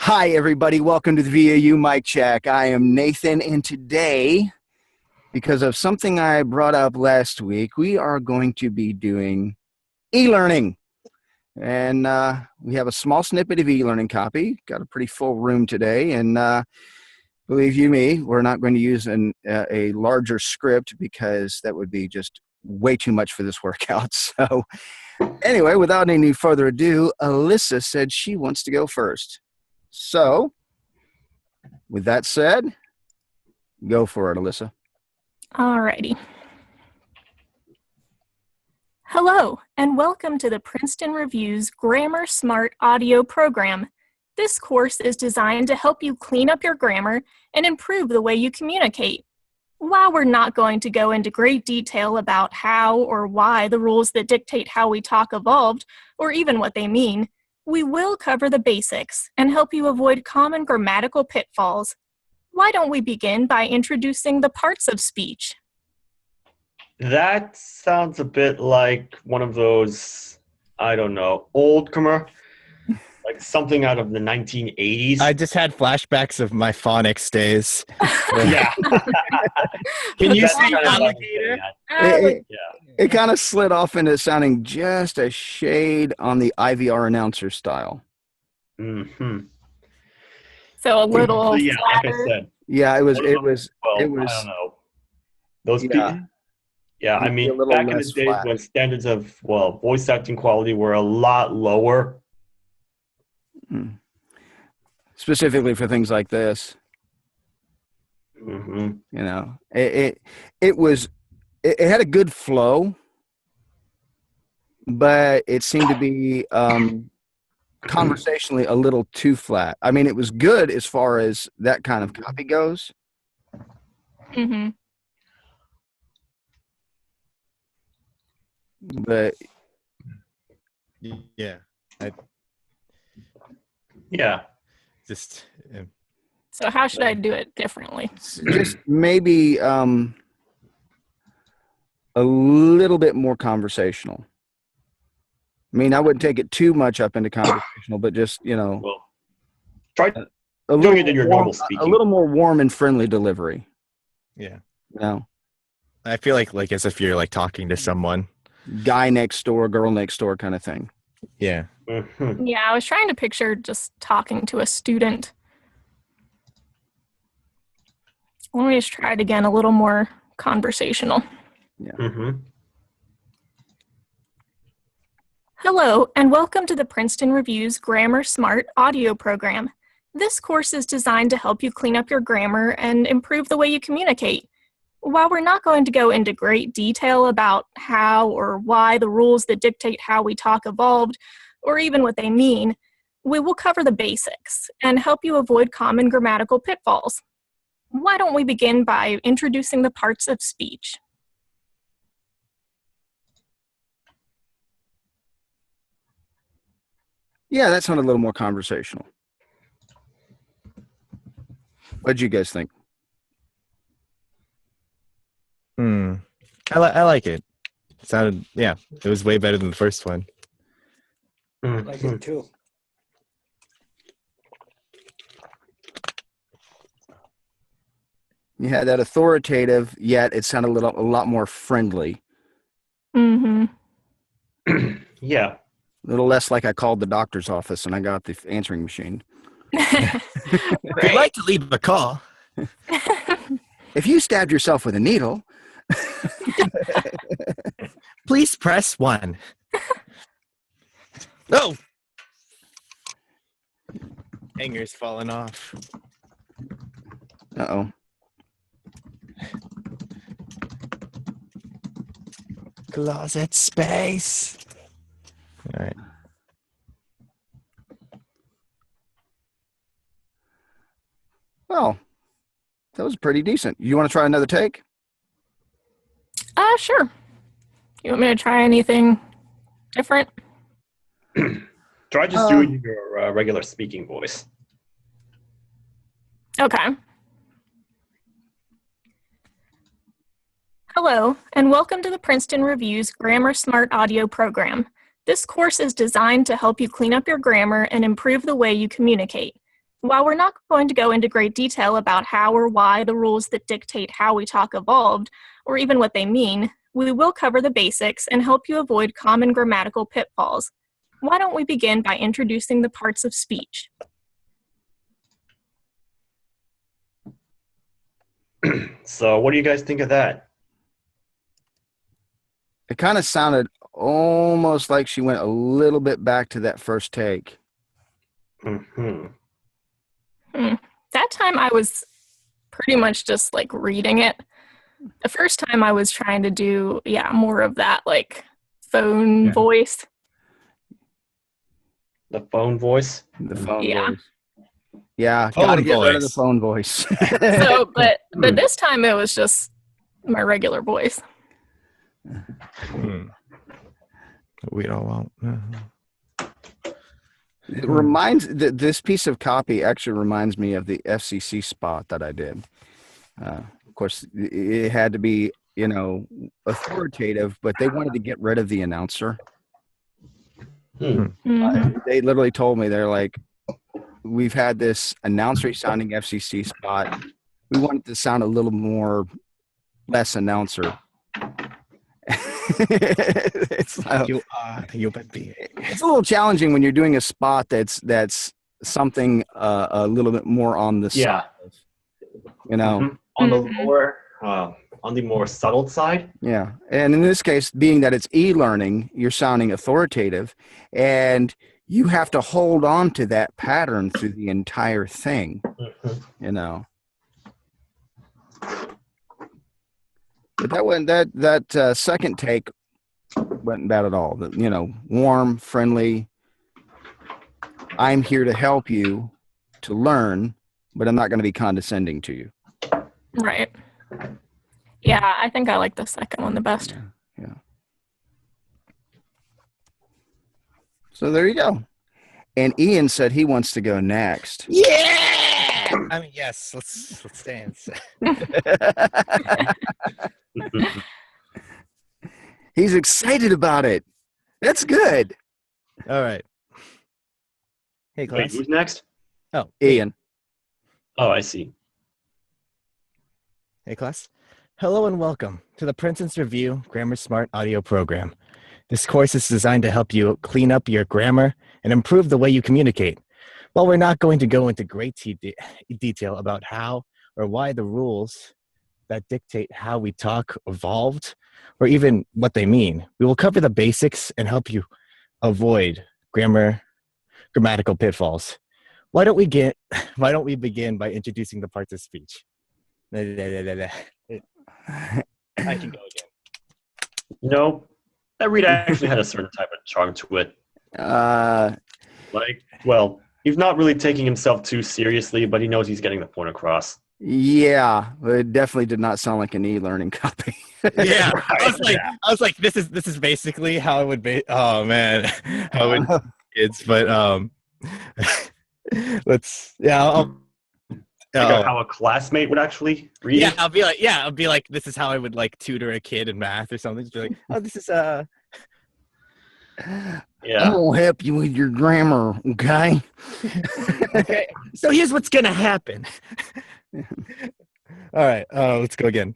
Hi, everybody. Welcome to the VAU Mic Check. I am Nathan, and today, because of something I brought up last week, we are going to be doing e-learning. And we have a small snippet of e-learning copy. Got a pretty full room today, and believe you me, we're not going to use a larger script because that would be just way too much for this workout. So anyway, without any further ado, Alyssa said she wants to go first. So, with that said, go for it, Alyssa. Alrighty. Hello, and welcome to the Princeton Review's Grammar Smart audio program. This course is designed to help you clean up your grammar and improve the way you communicate. While we're not going to go into great detail about how or why the rules that dictate how we talk evolved, or even what they mean, we will cover the basics and help you avoid common grammatical pitfalls. Why don't we begin by introducing the parts of speech? That sounds a bit like one of those, I don't know, old commercials, like something out of the 1980s. I just had flashbacks of my phonics days. Yeah. Can you That's say kind of what I'm alligator? getting at. It kind of slid off into sounding just a shade on the IVR announcer style. Mm-hmm. So a little Yeah, like I flatter. said. Yeah, it was. Well, I don't know. Those people. Yeah, I Maybe a mean, little back in the less days flat. when standards of, voice acting quality were a lot lower. Specifically for things like this, Mm-hmm. you know, it had a good flow, but it seemed to be conversationally a little too flat. I mean, it was good as far as that kind of copy goes. Mm-hmm. But Yeah, Yeah. just So how should I do it differently? just maybe a little bit more conversational. I mean, I wouldn't take it too much up into conversational, but just, you know, Well, try a doing it in little your warm, normal speaking. a little more warm and friendly delivery. yeah. You know, I feel like as if you're like talking to someone. guy next door, girl next door kind of thing. Yeah. Mhm. Yeah, I was trying to picture just talking to a student. Let me just try it again, a little more conversational. Mhm. Hello, and welcome to the Princeton Review's Grammar Smart audio program. This course is designed to help you clean up your grammar and improve the way you communicate. While we're not going to go into great detail about how or why the rules that dictate how we talk evolved, or even what they mean, we will cover the basics and help you avoid common grammatical pitfalls. Why don't we begin by introducing the parts of speech? Yeah, that sounded a little more conversational. What'd you guys think? I like it. It sounded, yeah, it was way better than the first one. I like it too. You had that authoritative, yet it sounded a lot more friendly. Mm-hmm. Yeah. A little less like I called the doctor's office and I got the answering machine. If you'd like to leave a call, If you stabbed yourself with a needle, please press 1. Oh! Hanger's falling off. uh-oh. Closet space. All right. Well, that was pretty decent. You want to try another take? Sure. You want me to try anything different? Try just doing your regular speaking voice. Okay. Hello, and welcome to the Princeton Review's Grammar Smart audio program. This course is designed to help you clean up your grammar and improve the way you communicate. While we're not going to go into great detail about how or why the rules that dictate how we talk evolved, or even what they mean, we will cover the basics and help you avoid common grammatical pitfalls. Why don't we begin by introducing the parts of speech? So, what do you guys think of that? It kind of sounded almost like she went a little bit back to that first take. Hmm. That time I was pretty much just like reading it. The first time I was trying to do, more of that like phone voice. The phone voice. The phone Yeah. voice. Yeah, Phone gotta get rid of the voice. phone voice. So, but this time it was just my regular voice. We don't want. It reminds this piece of copy actually reminds me of the FCC spot that I did. Of course, it had to be authoritative, but they wanted to get rid of the announcer. Mhm. They literally told me, they're like, "We've had this announcer sounding FCC spot. We want it to sound a little more less announcer." It's like, You bet be. it's a little challenging when you're doing a spot that's something a little bit more on the Yeah. side, you know. Mhm. On the Mhm. lower, on the more subtle side. Yeah. And in this case, being that it's e-learning, you're sounding authoritative, and you have to hold on to that pattern through the entire thing, Mhm. you know. But that second take wasn't bad at all. Warm, friendly. I'm here to help you to learn, but I'm not going to be condescending to you. Right. Yeah, I think I like the second one the best. Yeah. So there you go. And Ian said he wants to go next. Yeah. I mean, yes. Let's dance. He's excited about it. That's good. All right. Hey, Wait, class. who's next? Oh, Ian. Oh, I see. Hey, class. Hello and welcome to the Princeton's Review Grammar Smart audio program. This course is designed to help you clean up your grammar and improve the way you communicate. While we're not going to go into great detail about how or why the rules that dictate how we talk evolved, or even what they mean, we will cover the basics and help you avoid grammatical pitfalls. Why don't we begin by introducing the parts of speech? I can go again. That read actually had a certain type of charm to it. He's not really taking himself too seriously, but he knows he's getting the point across. Yeah, it definitely did not sound like an e-learning copy. Yeah, I was like, this is basically how it would be. Oh man, how it kids. But How a classmate would actually read it? I'll be like, this is how I would like tutor a kid in math or something. Just be like, oh, this is Yeah. I'm gonna help you with your grammar, okay? okay. So here's what's gonna happen. All right, let's go again.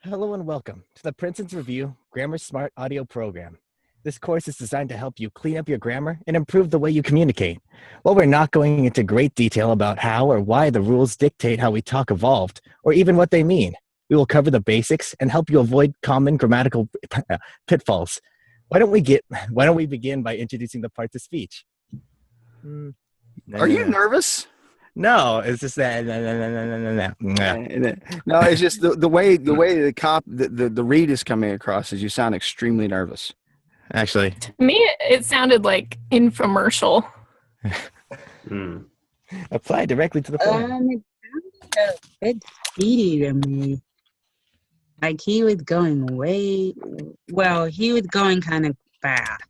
Hello and welcome to the Princeton's Review Grammar Smart audio program. This course is designed to help you clean up your grammar and improve the way you communicate. While we're not going into great detail about how or why the rules dictate how we talk evolved, or even what they mean, we will cover the basics and help you avoid common grammatical pitfalls. Why don't we begin by introducing the parts of speech? Are you nervous? No, it's just that. No, it's just the way the read is coming across is you sound extremely nervous. Actually, To me, it sounded like infomercial. apply directly to the point. It sounded a bit speedy to me. Like he was going kind of fast.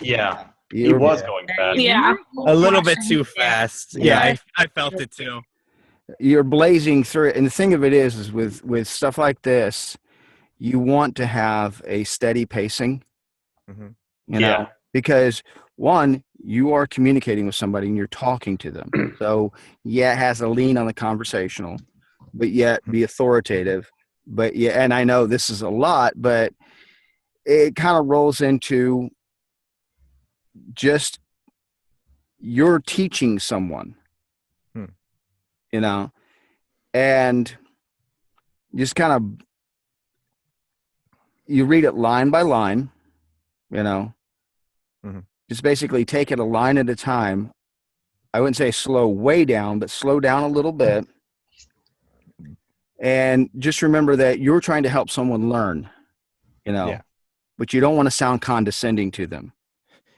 Yeah. He was going fast. Yeah. A little bit too fast. Yeah, I felt it too. You're blazing through it, and the thing of it is with stuff like this, you want to have a steady pacing. Mhm. you know, because one, you are communicating with somebody and you're talking to them. So yeah, it has a lean on the conversational, but yet be authoritative. But yeah, and I know this is a lot, but it kind of rolls into just you're teaching someone, you know, and just kind of you read it line by line, you know, just basically take it a line at a time. I wouldn't say slow way down, but slow down a little bit. And just remember that you're trying to help someone learn, you know, but you don't want to sound condescending to them.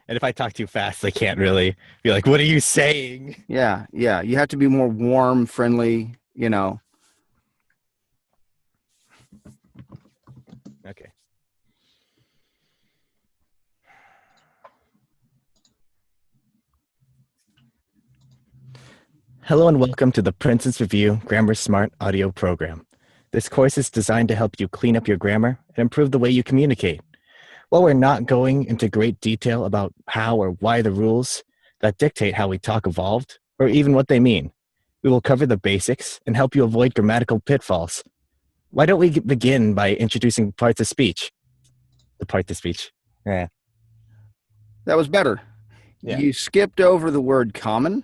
And if I talk too fast, they can't really be like, what are you saying? Yeah. Yeah. You have to be more warm, friendly, you know. Okay. Hello and welcome to the Princeton's Review Grammar Smart audio program. This course is designed to help you clean up your grammar and improve the way you communicate. While we're not going into great detail about how or why the rules that dictate how we talk evolved, or even what they mean, we will cover the basics and help you avoid grammatical pitfalls. Why don't we begin by introducing parts of speech? The parts of speech. Yeah. That was better. Yeah. You skipped over the word common,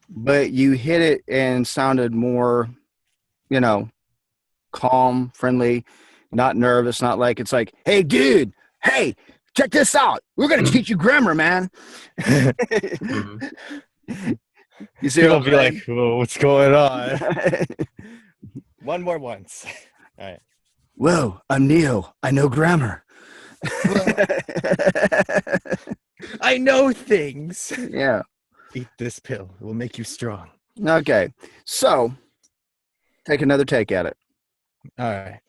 but you hit it and sounded more, you know, calm, friendly, not nervous, not like it's like, hey, dude, hey, check this out. We're going to teach you grammar, man. You see People what be like, whoa, what's going on? One more once. All right. Whoa, I'm Neo. I know grammar. I know things. Yeah. Eat this pill. It will make you strong. Okay. So take another take at it. All right.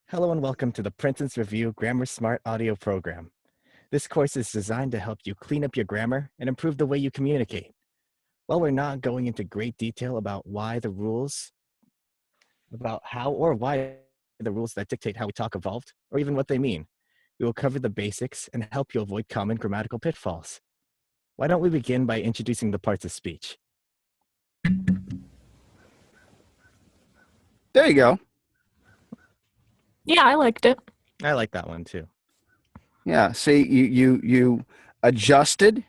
Hello and welcome to the Princeton's Review Grammar Smart audio program. This course is designed to help you clean up your grammar and improve the way you communicate. While we're not going into great detail about why the rules, about how or why the rules that dictate how we talk evolved, or even what they mean, we will cover the basics and help you avoid common grammatical pitfalls. Why don't we begin by introducing the parts of speech? There you go. Yeah, I liked it. I like that one too. Yeah. See, you adjusted,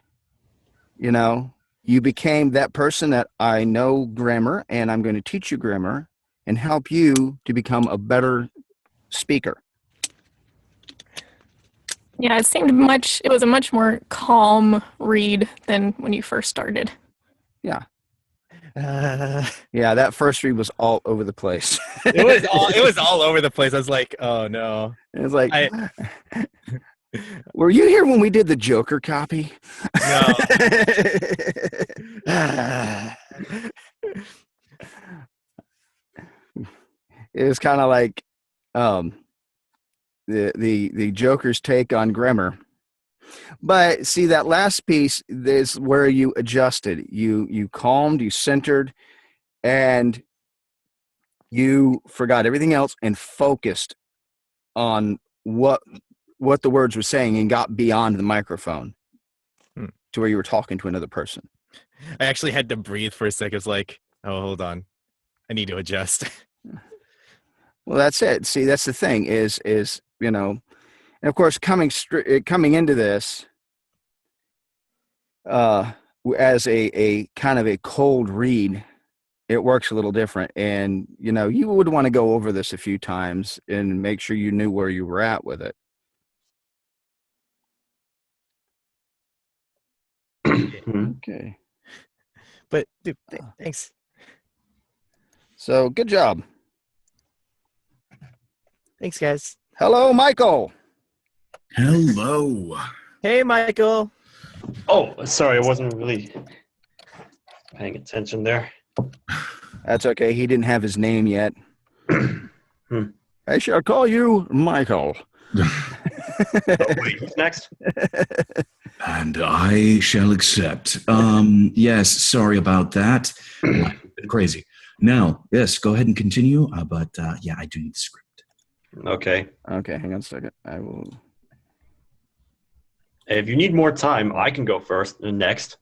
you know, you became that person that I know grammar and I'm going to teach you grammar and help you to become a better speaker. Yeah, it was a much more calm read than when you first started. Yeah. Yeah, that first read was all over the place. It was all over the place. I was like, oh no. It was like, were you here when we did the Joker copy? No. It was kind of like the Joker's take on grammar. But see, that last piece is where you adjusted. You calmed, you centered, and you forgot everything else and focused on what the words were saying and got beyond the microphone to where you were talking to another person. I actually had to breathe for a second. It's like, oh, hold on. I need to adjust. Well, that's it. See, that's the thing is, you know, and of course, coming into this as a kind of a cold read, it works a little different. And, you know, you would want to go over this a few times and make sure you knew where you were at with it. Okay. But dude, thanks. So good job. Thanks, guys. Hello, Michael. Hello. Hey, Michael. Oh, sorry, I wasn't really paying attention there. That's okay. He didn't have his name yet. I shall call you Michael. Oh, wait, who's next? And I shall accept. Yes, sorry about that. I've been crazy. Now, yes, go ahead and continue. But yeah, I do need the script. Okay. Okay, hang on a second. I will. If you need more time, I can go first and next.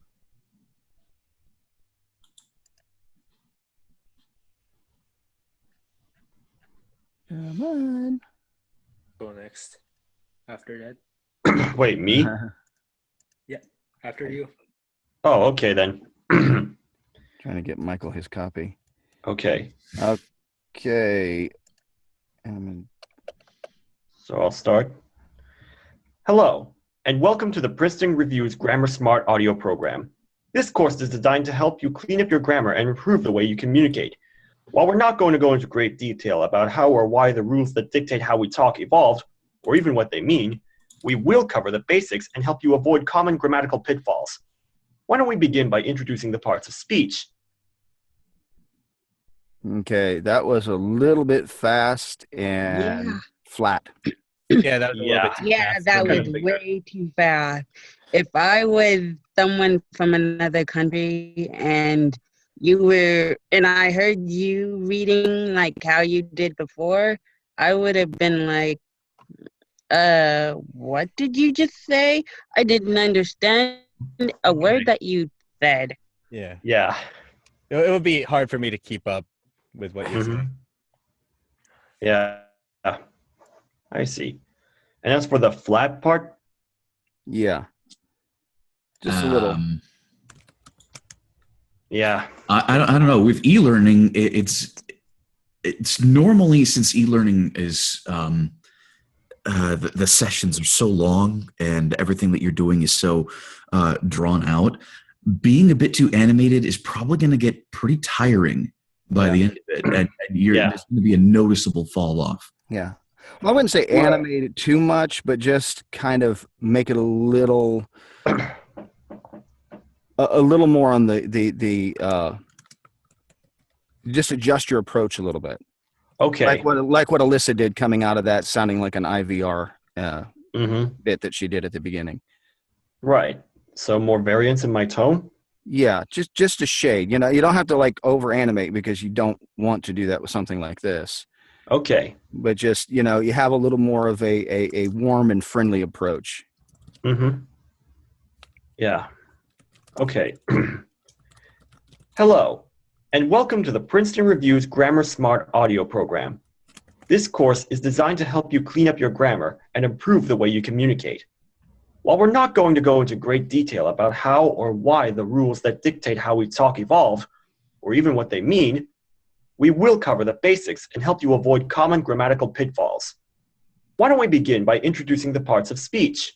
Come on. Go next. After that. Wait, me? After you. Oh, okay then. Trying to get Michael his copy. Okay. Okay. So I'll start. Hello, and welcome to the Princeton Review's Grammar Smart audio program. This course is designed to help you clean up your grammar and improve the way you communicate. While we're not going to go into great detail about how or why the rules that dictate how we talk evolved, or even what they mean, we will cover the basics and help you avoid common grammatical pitfalls. Why don't we begin by introducing the parts of speech? Okay, that was a little bit fast and Yeah. flat. Yeah, that was a little Yeah. bit too Yeah, fast that for was me. figured. way too fast. If I was someone from another country and I heard you reading like how you did before, I would have been like, what did you just say? I didn't understand a word that you said. Yeah. Yeah. It would be hard for me to keep up with what you're Mhm. saying. Yeah. I see. And as for the flat part, Yeah. Just a little. yeah. I don't know. With e-learning, it's normally, since e-learning is the sessions are so long and everything that you're doing is so drawn out, being a bit too animated is probably going to get pretty tiring by the end of it, and Yeah. there's going to be a noticeable fall off. Yeah. Well, I wouldn't say animate it too much, but just kind of make it a little more on the just adjust your approach a little bit. Okay. Like what Alyssa did coming out of that, sounding like an IVR Mm-hmm. bit that she did at the beginning. Right. So more variance in my tone? Yeah, just a shade. You know, you don't have to like over animate because you don't want to do that with something like this. Okay. But just, you know, you have a little more of a warm and friendly approach. Mm-hmm. Yeah. Okay. Hello, and welcome to the Princeton Review's Grammar Smart audio program. This course is designed to help you clean up your grammar and improve the way you communicate. While we're not going to go into great detail about how or why the rules that dictate how we talk evolved, or even what they mean, we will cover the basics and help you avoid common grammatical pitfalls. Why don't we begin by introducing the parts of speech?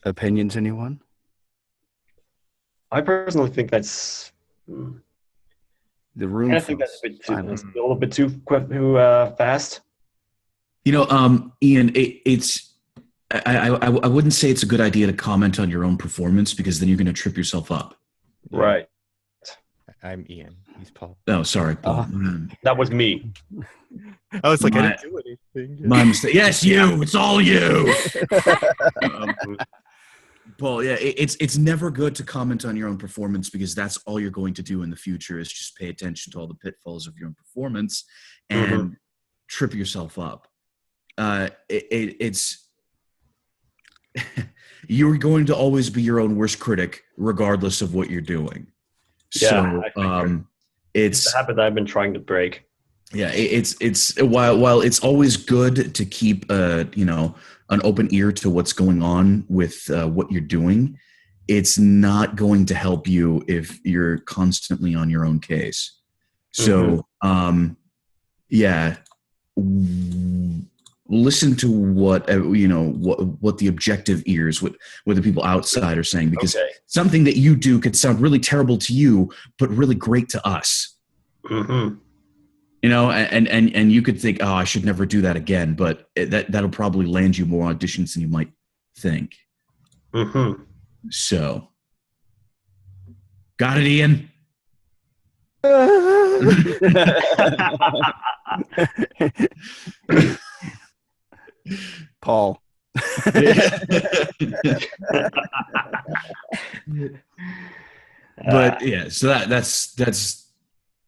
Opinions, anyone? I personally think that's The room I think that's a bit too, silent. a little bit too quick, too fast. You know, Ian, it's I wouldn't say it's a good idea to comment on your own performance, because then you're going to trip yourself up. Yeah. Right. I'm Ian. He's Paul. Oh, sorry, Paul. That was me. I was like, I My- didn't do anything. My mistake. Yes, you. It's all you. Paul, yeah, it's never good to comment on your own performance, because that's all you're going to do in the future is just pay attention to all the pitfalls of your own performance and trip yourself up. It's you're going to always be your own worst critic, regardless of what you're doing. Yeah, So It's a habit that I've been trying to break. yeah, it's while it's always good to keep an open ear to what's going on with what you're doing, it's not going to help you if you're constantly on your own case. So yeah, listen to what what the objective ears, what the people outside are saying, because something that you do could sound really terrible to you but really great to us. You know, and you could think, oh, I should never do that again, but that'll probably land you more auditions than you might think. So, got it, Ian? Paul. But yeah, so that's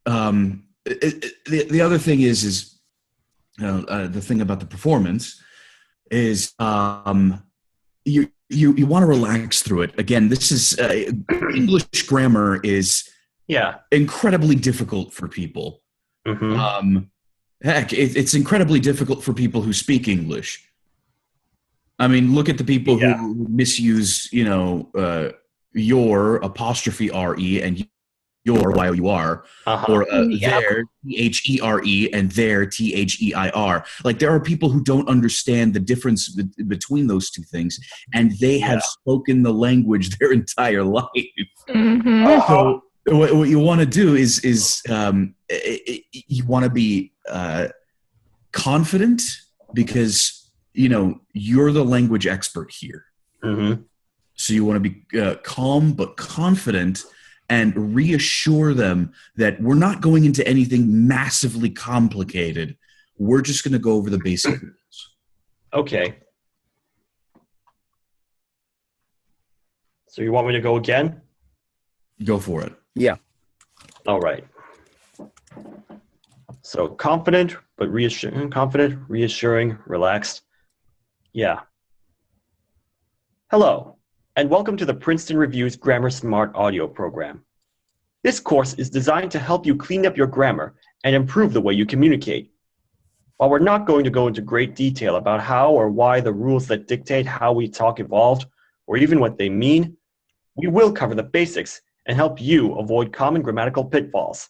the other thing is the thing about the performance is you want to relax through it. Again, this is English grammar is incredibly difficult for people. Heck, it's incredibly difficult for people who speak English. I mean, look at the people who misuse, your apostrophe re and your y-o-u-r, or their t-h-e-r-e and their t-h-e-i-r. Like, there are people who don't understand the difference between those two things, and they have spoken the language their entire life. So what you want to do is you want to be confident, because you're the language expert here. So you want to be calm but confident, and reassure them that we're not going into anything massively complicated. We're just going to go over the basic rules. Okay. So you want me to go again? Go for it. Yeah. All right. So confident, but reassuring, relaxed. Yeah. Hello, and welcome to the Princeton Review's Grammar Smart audio program. This course is designed to help you clean up your grammar and improve the way you communicate. While we're not going to go into great detail about how or why the rules that dictate how we talk evolved, or even what they mean, we will cover the basics and help you avoid common grammatical pitfalls.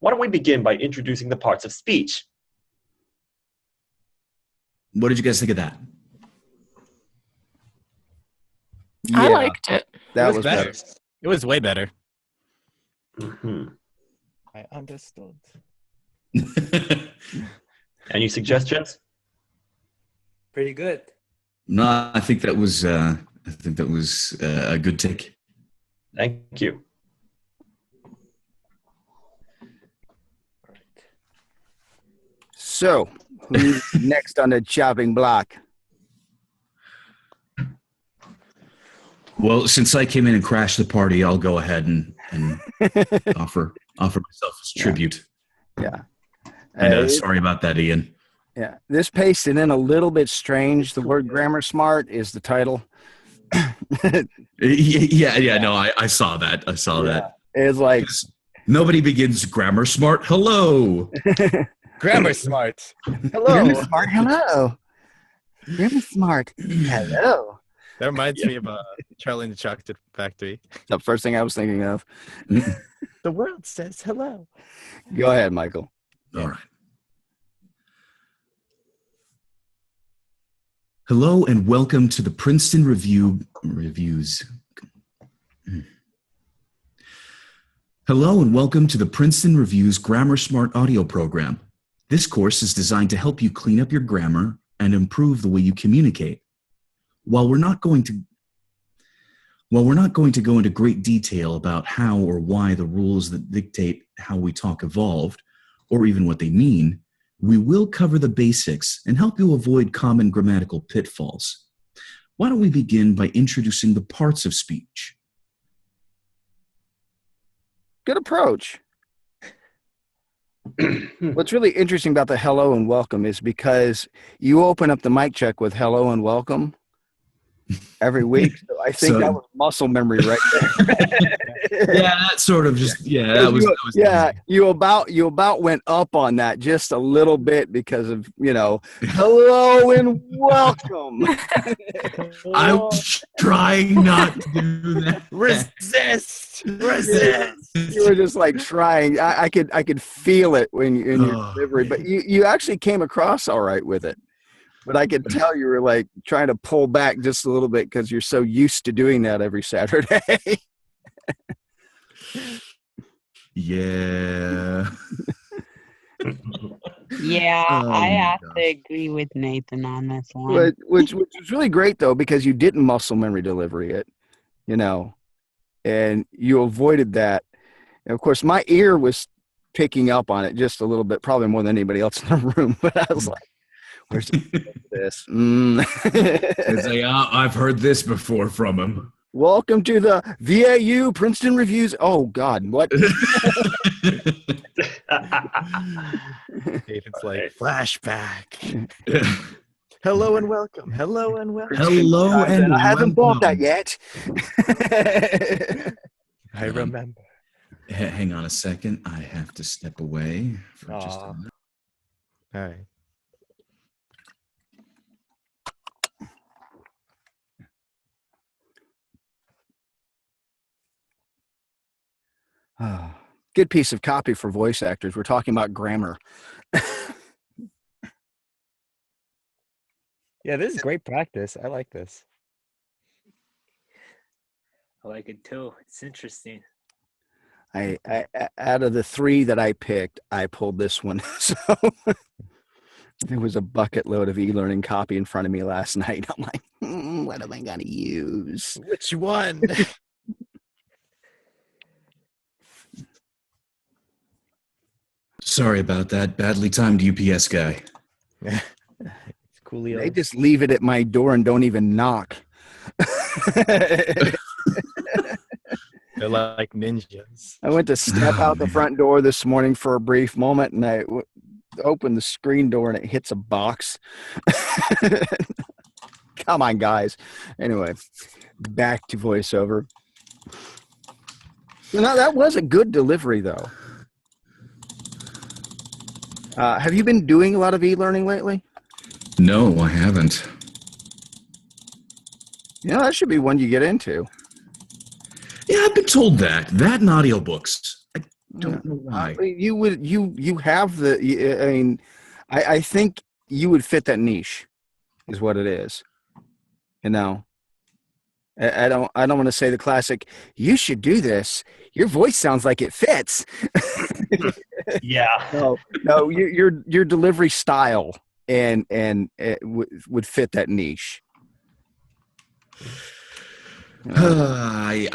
Why don't we begin by introducing the parts of speech? What did you guys think of that? I liked it. That was better. It was way better. I understood. Any suggestions? Pretty good. No, I think that was a good take. Thank you. So, who's next on the chopping block? Well, since I came in and crashed the party, I'll go ahead and offer myself as tribute. Yeah. And sorry about that, Ian. Yeah. This pasted in a little bit strange. The word grammar smart is the title. Yeah. No, I saw that. That. It's like nobody begins grammar smart. Hello. Grammar smart. Hello. Grammar smart. Hello. Grammar smart. Hello. That reminds me of Charlie and the Chocolate Factory. The first thing I was thinking of. The world says hello. Go ahead, Michael. All right. Hello and welcome to the Princeton Reviews. Hello and welcome to the Princeton Reviews Grammar Smart audio program. This course is designed to help you clean up your grammar and improve the way you communicate. While we're not going to go into great detail about how or why the rules that dictate how we talk evolved, or even what they mean, we will cover the basics and help you avoid common grammatical pitfalls. Why don't we begin by introducing the parts of speech? Good approach. What's really interesting about the hello and welcome is because you open up the mic check with hello and welcome every week. So I think that was muscle memory right there. Yeah, that sort of just you about went up on that just a little bit because of hello and welcome. I was trying not to do that. Resist. You were just like trying. I could feel it when in your delivery, but you actually came across all right with it. But I could tell you were like trying to pull back just a little bit because you're so used to doing that every Saturday. Yeah. Yeah, I have to agree with Nathan on this one. Which was really great though, because you didn't muscle memory delivery it, and you avoided that. And of course, my ear was picking up on it just a little bit, probably more than anybody else in the room. But I was like, Where's this? It's like, I've heard this before from him. Welcome to the VAU Princeton Reviews. Oh God, what? Nathan's like, Right. flashback. Hello and welcome. Hello and welcome. Hello and I haven't bought that welcome. yet. I remember. Hang on a second. I have to step away for just a Aw. minute. All right. Good piece of copy for voice actors. We're talking about grammar. Yeah, this is great practice. I like this. I like it too. It's interesting. I out of the three that I picked, I pulled this one. So there was a bucket load of e-learning copy in front of me last night. I'm like, what am I going to use? Which one? Sorry about that. Badly timed UPS guy. It's Coolio. They just leave it at my door and don't even knock. They're like ninjas. I went to step out the front door this morning for a brief moment, and I opened the screen door, and it hits a box. Come on, guys. Anyway, back to voiceover. You know, that was a good delivery, though. Have you been doing a lot of e-learning lately? No, I haven't. You know, that should be one you get into. Yeah, I've been told that. That and audiobooks. I don't know why. You have the. I mean, I think you would fit that niche, is what it is. You know, I don't want to say the classic. You should do this. Your voice sounds like it fits. Yeah. No, your delivery style and it would fit that niche. I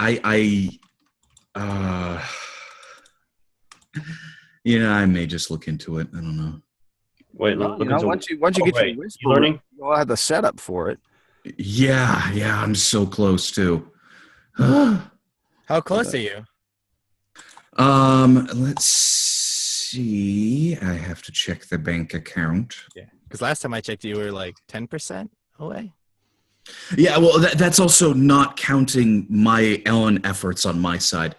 may just look into it. I don't know. Wait, Well, look you know, into- once you get wait, your whisper, you learning? you'll have the setup for it. Yeah, I'm so close too. How close are you? Let's see. I have to check the bank account. Yeah. Because last time I checked, you were like 10% away. Yeah, well, that's also not counting my own efforts on my side.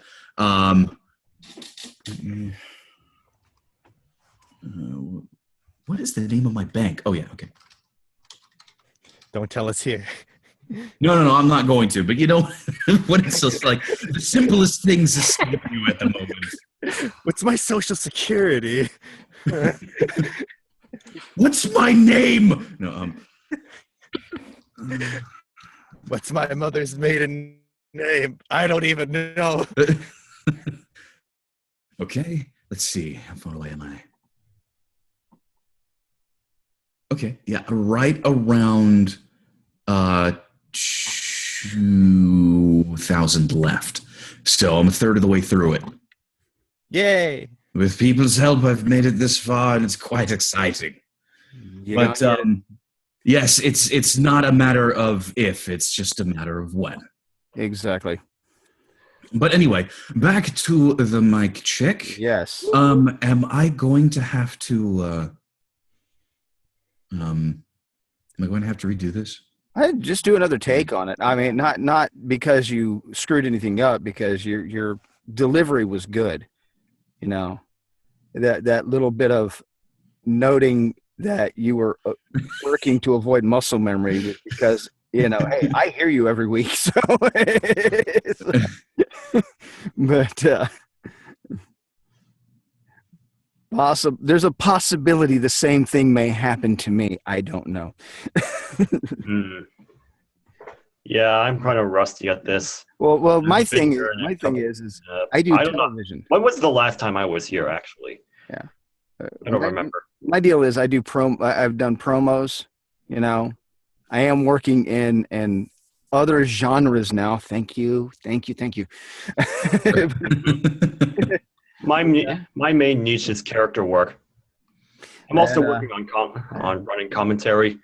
What is the name of my bank? Oh, yeah, okay. Don't tell us here. No, I'm not going to. But you know what? It's just like the simplest things escape you at the moment. What's my social security? What's my name? No, What's my mother's maiden name? I don't even know. Okay, let's see. How far away am I? Okay, yeah, right around 2,000 left. So I'm a third of the way through it. Yay. With people's help, I've made it this far, and it's quite exciting. But yes, it's not a matter of if; it's just a matter of when. Exactly. But anyway, back to the mic check. Yes. Am I going to have to? Am I going to have to redo this? I'd just do another take on it. I mean, not because you screwed anything up, because your delivery was good. You know, that little bit of noting that you were working to avoid muscle memory because, you know, hey, I hear you every week. So, but there's a possibility the same thing may happen to me. I don't know. Yeah, I'm kind of rusty at this. Well, my I've been thing here in a is I do I don't know. television. When was the last time I was here, actually? Yeah. I don't remember. My deal is I've done promos, you know. I am working in other genres now. Thank you. My main niche is character work. I'm also And, working on running commentary.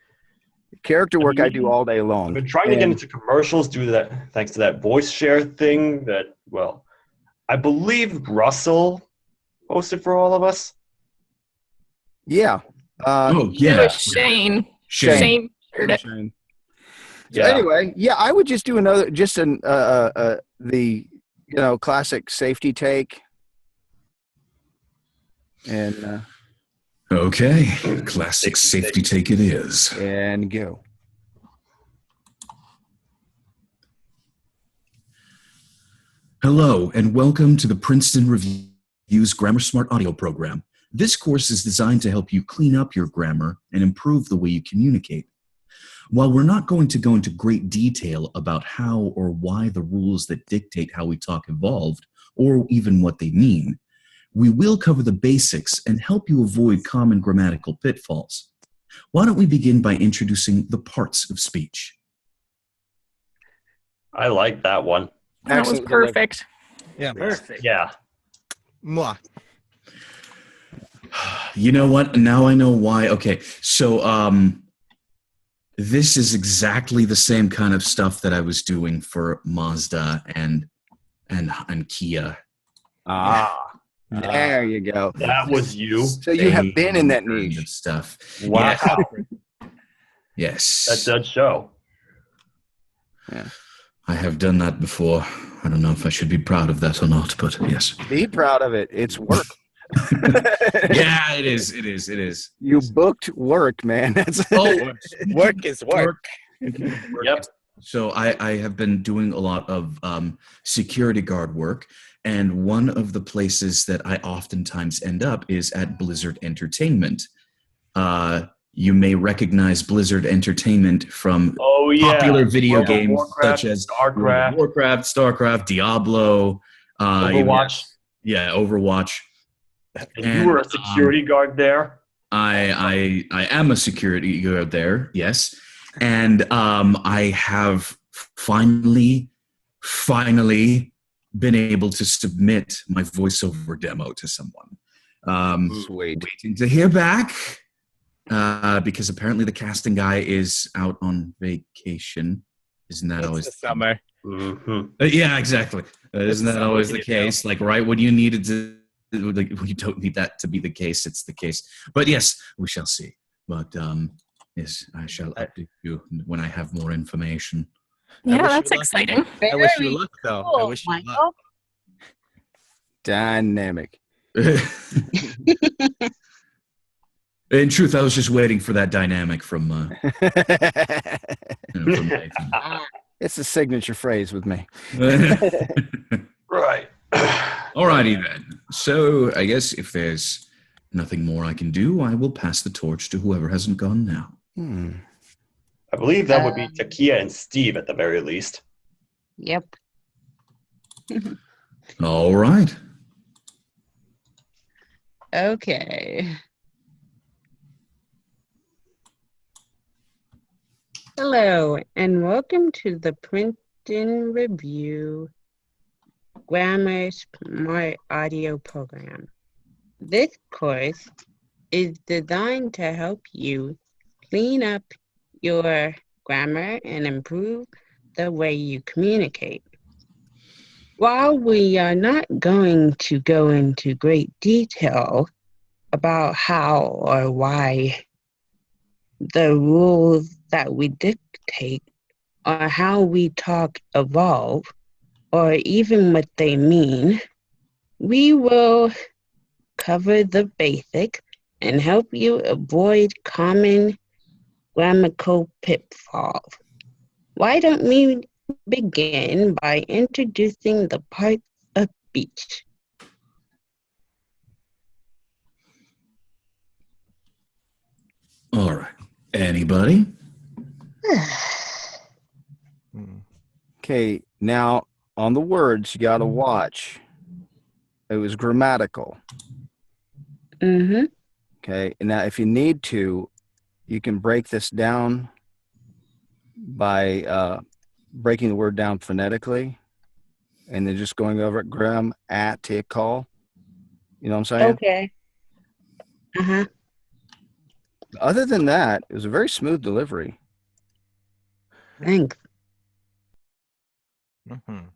character work I do all day I've long. been trying to get And- into commercials due to that, thanks to that voice share thing that, well, I believe Russell posted for all of us. Yeah. Oh It yeah, was Shane. Shane. Heard it. Shane. So Yeah. anyway, yeah, I would just do the classic safety take, and Okay, classic safety take it is. and go. Hello, and welcome to the Princeton Review's Grammar Smart audio program. This course is designed to help you clean up your grammar and improve the way you communicate. While we're not going to go into great detail about how or why the rules that dictate how we talk evolved, or even what they mean, we will cover the basics and help you avoid common grammatical pitfalls. Why don't we begin by introducing the parts of speech? I like that one. That was Excellent delivery. perfect. Yeah. Perfect. Yeah. Mwah. You know what? Now I know why. Okay, so this is exactly the same kind of stuff that I was doing for Mazda and Kia. There you go. That was you. So you have been in that Same kind niche. of stuff. Wow. Yes. That does show. I have done that before. I don't know if I should be proud of that or not, but yes. Be proud of it. It's work. Yeah, it is. It is. It is. You booked work, man. That's Oh, Work is work. Yep. so I have been doing a lot of security guard work, and one of the places that I oftentimes end up is at Blizzard Entertainment. You may recognize Blizzard Entertainment from Oh, yeah. popular video World of games Warcraft, such as StarCraft. Warcraft, StarCraft, Diablo, Overwatch. yeah, Overwatch. And you were a security guard there? I am a security guard there, yes, and I have finally been able to submit my voiceover demo to someone. sweet. Waiting to hear back because apparently the casting guy is out on vacation. Isn't that It's always the summer. Mm-hmm. Yeah, exactly. Isn't that summer, always the you know. case? Like right when you needed to. Like, you don't need that to be the case. It's the case. But yes, we shall see. But yes, I shall update you when I have more information. I Yeah, wish that's you luck. exciting. I wish you Very luck, though. I cool, wish you luck. Michael. Dynamic. In truth, I was just waiting for that dynamic from from Nathan. It's a signature phrase with me. Right. Alrighty then. So I guess if there's nothing more I can do, I will pass the torch to whoever hasn't gone now. I believe that would be Takia and Steve at the very least. Yep. All right. Okay. Hello, and welcome to the Princeton Review Grammar Smart audio program. This course is designed to help you clean up your grammar and improve the way you communicate. While we are not going to go into great detail about how or why the rules that we dictate or how we talk evolve, or even what they mean, we will cover the basics and help you avoid common grammatical pitfalls. Why don't we begin by introducing the parts of speech? All right. Anybody? Okay, now on the words, you got to watch. It was grammatical. Mm-hmm. Okay, and now if you need to, you can break this down by breaking the word down phonetically and then just going over it grammatical. You know what I'm saying? Okay. Uh-huh. Other than that, it was a very smooth delivery. Thanks. Mhm.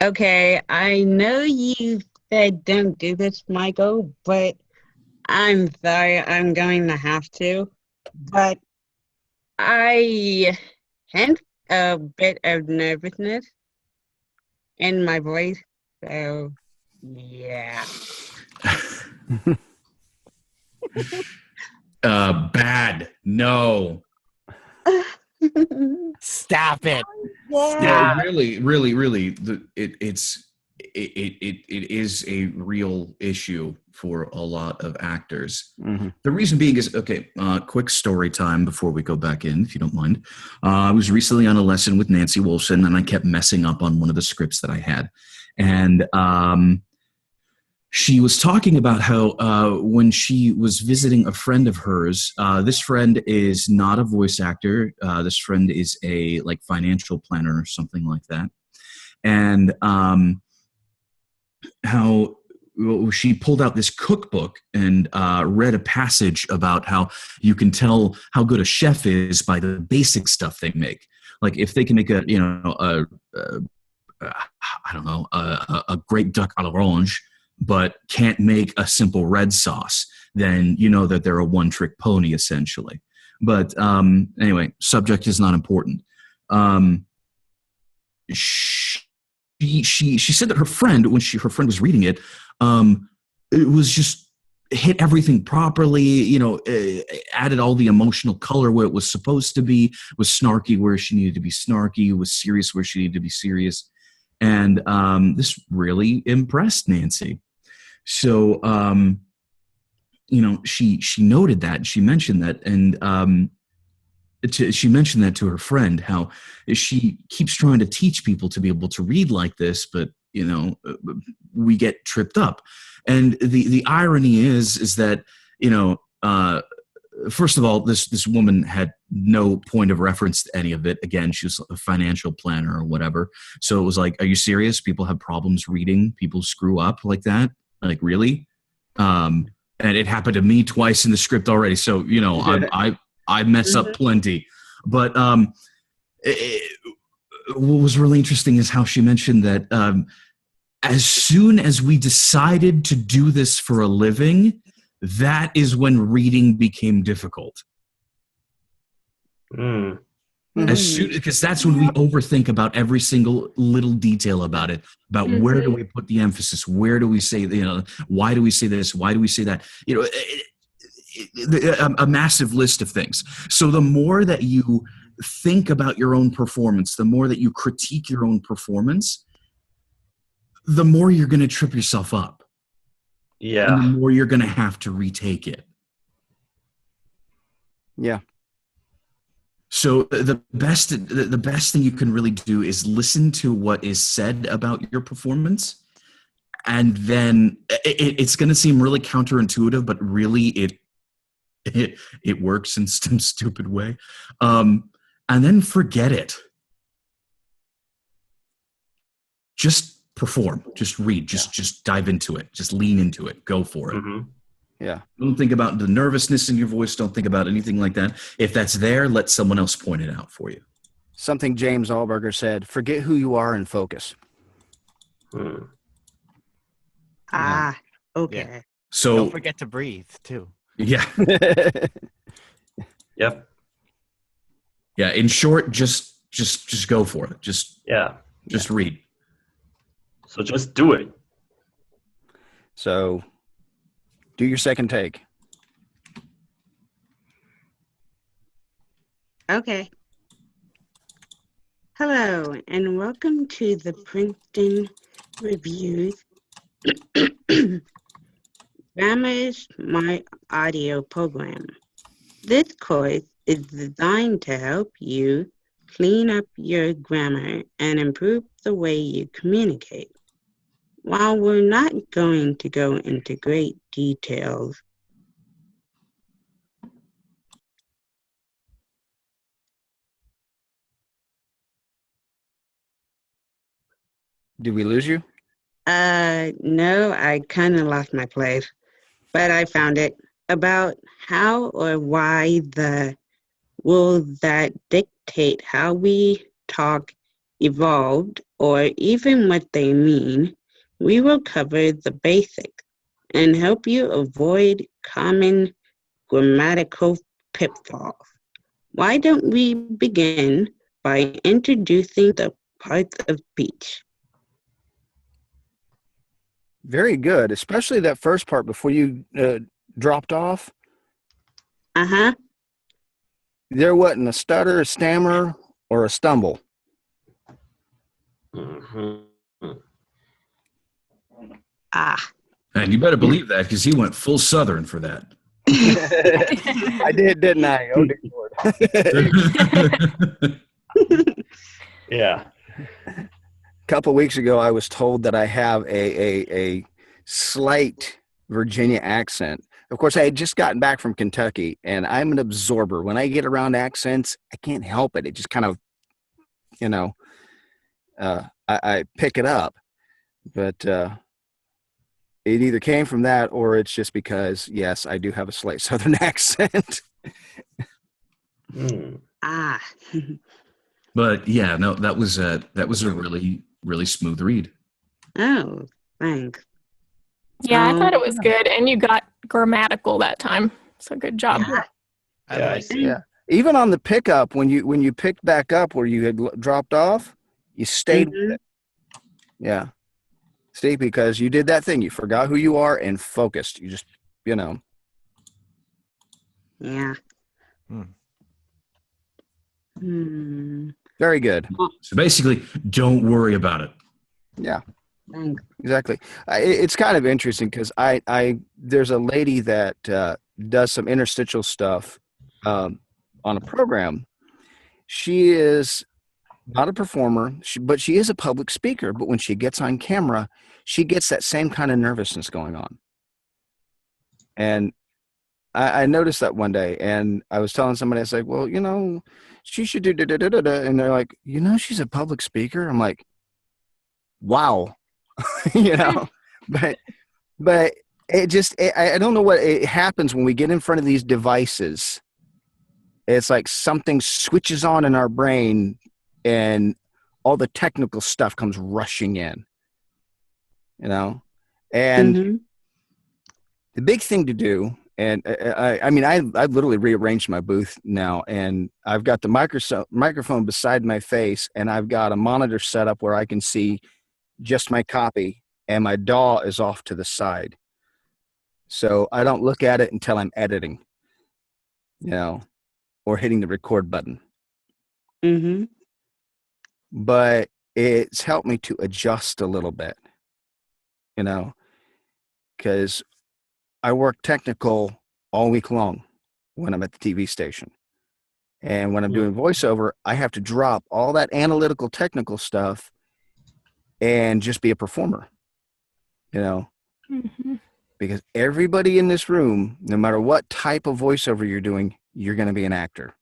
Okay, I know you said don't do this, Michael, but I'm sorry, I'm going to have to. But I hint a bit of nervousness in my voice, so yeah. Bad. No. Stop it. No, really, really, really. It is a real issue for a lot of actors. Mm-hmm. The reason being is okay. Quick story time before we go back in, if you don't mind. I was recently on a lesson with Nancy Wolfson, and I kept messing up on one of the scripts that I had, and she was talking about how when she was visiting a friend of hers, this friend is not a voice actor. This friend is a like financial planner or something like that, and how she pulled out this cookbook and read a passage about how you can tell how good a chef is by the basic stuff they make. Like if they can make a I don't know a great duck à l'orange, but can't make a simple red sauce, then you know that they're a one-trick pony essentially. But anyway, subject is not important. She said that her friend, when her friend was reading it, it was just hit everything properly, added all the emotional color where it was supposed to be, was snarky where she needed to be snarky, was serious where she needed to be serious. And this really impressed Nancy. So, she noted that, she mentioned that, and she mentioned that to her friend, how she keeps trying to teach people to be able to read like this, but we get tripped up. And the irony is that first of all, this woman had no point of reference to any of it. Again, she was a financial planner or whatever. So it was like, are you serious? People have problems reading. People screw up like that. Like really? And it happened to me twice in the script already. So I mess up plenty. But what was really interesting is how she mentioned that as soon as we decided to do this for a living, that is when reading became difficult. As soon, because that's when we overthink about every single little detail about it, about where do we put the emphasis, where do we say, why do we say this, why do we say that, a massive list of things. So the more that you think about your own performance, the more that you critique your own performance, the more you're going to trip yourself up. Yeah. And the more you're going to have to retake it. Yeah. So the best thing you can really do is listen to what is said about your performance. And then it's going to seem really counterintuitive, but really it works in some stupid way. And then forget it. Just perform, just read, just dive into it, just lean into it, go for it. Yeah. Don't think about the nervousness in your voice. Don't think about anything like that. If that's there, let someone else point it out for you. Something James Allberger said, forget who you are and focus. Ah, okay. Yeah. So don't forget to breathe too. Yeah. Yep. Yeah. In short, just go for it. Just read. So just do it. So do your second take. Okay. Hello, and welcome to the Princeton Reviews Grammar Smart audio program. This course is designed to help you clean up your grammar and improve the way you communicate. While we're not going to go into great details, Did we lose you? No, I kind of lost my place, but I found it about how or why the rules that dictate how we talk evolved, or even what they mean. We will cover the basics and help you avoid common grammatical pitfalls. Why don't we begin by introducing the parts of speech? Very good, especially that first part before you dropped off. Uh-huh. There wasn't a stutter, a stammer, or a stumble. Mhm. Ah. And you better believe that because he went full Southern for that. I did, didn't I? Oh, dear Lord. Yeah. A couple weeks ago, I was told that I have a slight Virginia accent. Of course, I had just gotten back from Kentucky, and I'm an absorber. When I get around accents, I can't help it. It just kind of, I pick it up. But it either came from that or it's just because, yes, I do have a slight Southern accent. Ah. But yeah, no, that was a really really smooth read. Oh, thanks. Yeah, I thought it was good, and you got grammatical that time. So good job. Yeah. I see. Yeah. Even on the pickup, when you picked back up where you had dropped off, you stayed with Mhm. it. Yeah. Steve, because you did that thing. You forgot who you are and focused. You just, Yeah. Very good. So basically, don't worry about it. Yeah. Thanks. Exactly. It's kind of interesting because there's a lady that does some interstitial stuff on a program. She is not a performer, but she is a public speaker. But when she gets on camera, she gets that same kind of nervousness going on. And I noticed that one day, and I was telling somebody, I was like, well, she should do da-da-da-da-da. And they're like, she's a public speaker. I'm like, wow. but it just I don't know what it happens when we get in front of these devices. It's like something switches on in our brain and all the technical stuff comes rushing in, and Mhm. the big thing to do, and I've literally rearranged my booth now, and I've got the microphone beside my face, and I've got a monitor set up where I can see just my copy, and my DAW is off to the side. So I don't look at it until I'm editing, or hitting the record button. Mhm. But it's helped me to adjust a little bit, because I work technical all week long when I'm at the TV station. And when I'm doing voiceover, I have to drop all that analytical technical stuff and just be a performer, Mm-hmm. because everybody in this room, no matter what type of voiceover you're doing, you're going to be an actor.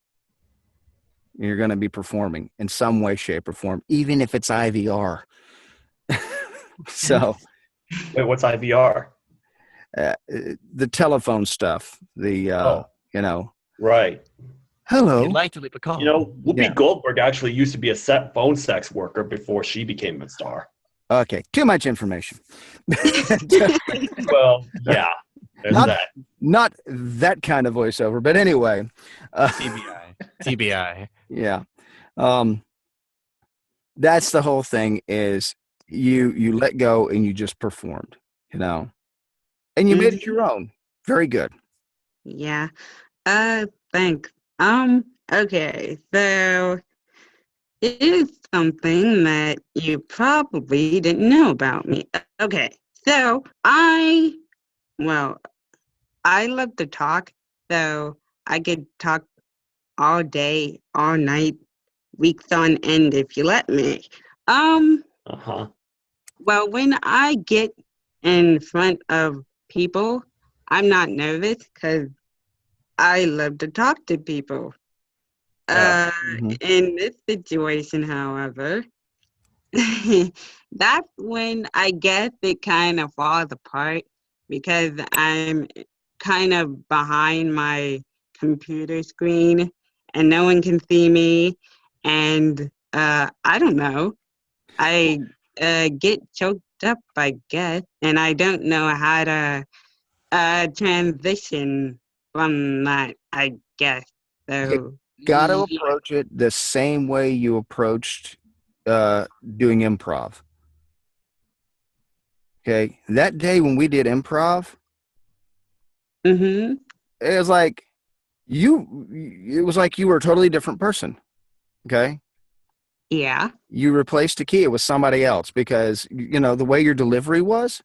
You're going to be performing in some way, shape, or form, even if it's IVR. So, Wait, what's IVR? the telephone stuff, Right. hello. You'd like to leave a call. Whoopi Goldberg actually used to be a phone sex worker before she became a star. Okay, too much information. Well, yeah, there's that. Not that kind of voiceover, but anyway. TBI. Yeah. That's the whole thing is you let go and you just performed, and you made it your own. Very good. Yeah. Thanks. Okay, so here's something that you probably didn't know about me. Okay, so I love to talk, so I could talk all day, all night, weeks on end if you let me. Uh-huh. Well, when I get in front of people, I'm not nervous because I love to talk to people. Yeah. Mhm. In this situation, however, That's when I guess it kind of falls apart because I'm kind of behind my computer screen and no one can see me. And I don't know. I get choked up, I guess, and I don't know how to transition from that, I guess. You So, got to yeah. approach it the same way you approached doing improv. Okay. That day when we did improv, Mm-hmm. it was like it was like you were a totally different person. Okay. Yeah. You replaced Takia with somebody else because, the way your delivery was,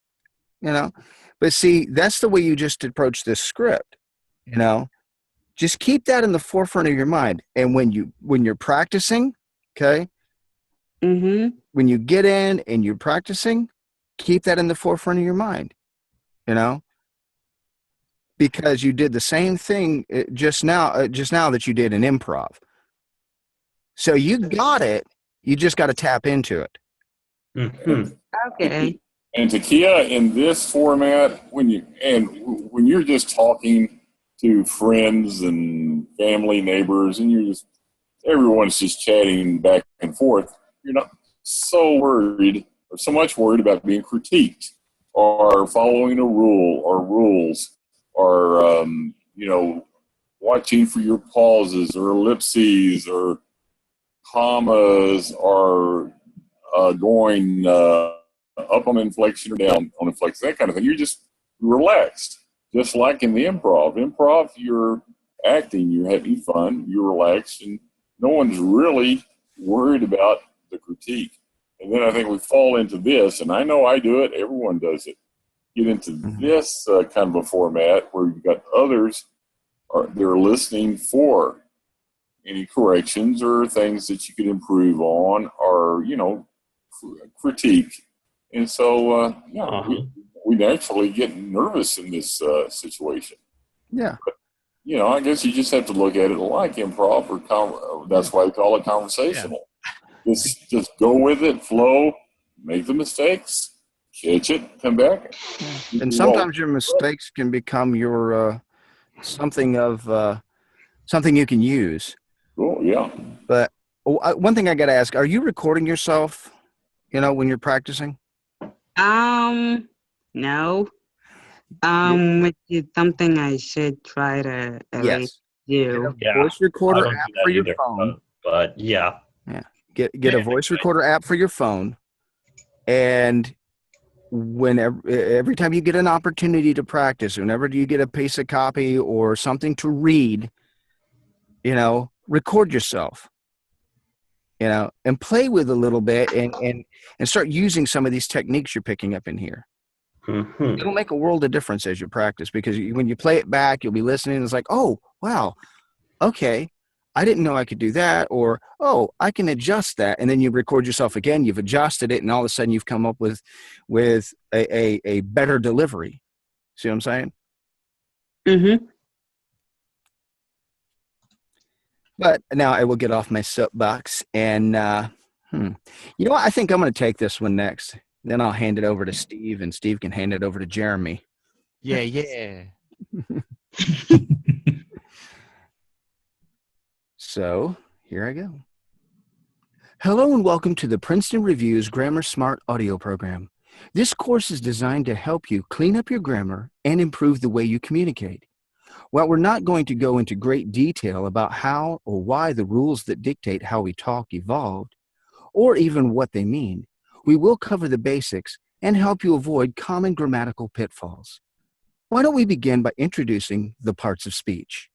you know, but see, that's the way you just approach this script, you know, just keep that in the forefront of your mind. And when you're practicing, okay, Mm-hmm. when you get in and you're practicing, keep that in the forefront of your mind, you know, because you did the same thing just now that you did in improv. So you got it. You just got to tap into it. Mhm. Okay. And Takia, in this format, when you're just talking to friends and family, neighbors, and everyone's just chatting back and forth, you're not so worried or so much worried about being critiqued or following a rule or rules or watching for your pauses or ellipses or commas or going up on inflection or down on inflection, that kind of thing. You're just relaxed, just like in the improv. Improv, you're acting, you're having fun, you're relaxed, and no one's really worried about the critique. And then I think we fall into this, and I know I do it, everyone does it, get into this kind of a format where you've got others they're listening for any corrections or things that you could improve on or, critique. And so, we naturally get nervous in this situation. Yeah. I guess you just have to look at it like improv or that's why they call it conversational. Yeah. Just go with it, flow, make the mistakes, catch it, come back. Yeah. And sometimes your mistakes can become your something you can use. Cool, yeah. But one thing I got to ask: are you recording yourself? When you're practicing? No. Which is something I should try to at least do. Get a voice recorder I don't app do that for your either, phone. but yeah. Yeah. Get a voice recorder app for your phone, and every time you get an opportunity to practice, whenever you get a piece of copy or something to read, record yourself. And play with a little bit and start using some of these techniques you're picking up in here. Mm-hmm. It'll make a world of difference as you practice because when you play it back, you'll be listening. And it's like, oh, wow, okay, I didn't know I could do that. Or, oh, I can adjust that. And then you record yourself again. You've adjusted it. And all of a sudden you've come up with a better delivery. See what I'm saying? Mm-hmm. But now I will get off my soapbox and, you know what? I think I'm going to take this one next. Then I'll hand it over to Steve, and Steve can hand it over to Jeremy. Yeah. So here I go. Hello and welcome to the Princeton Review's Grammar Smart audio program. This course is designed to help you clean up your grammar and improve the way you communicate. While we're not going to go into great detail about how or why the rules that dictate how we talk evolved, or even what they mean, we will cover the basics and help you avoid common grammatical pitfalls. Why don't we begin by introducing the parts of speech?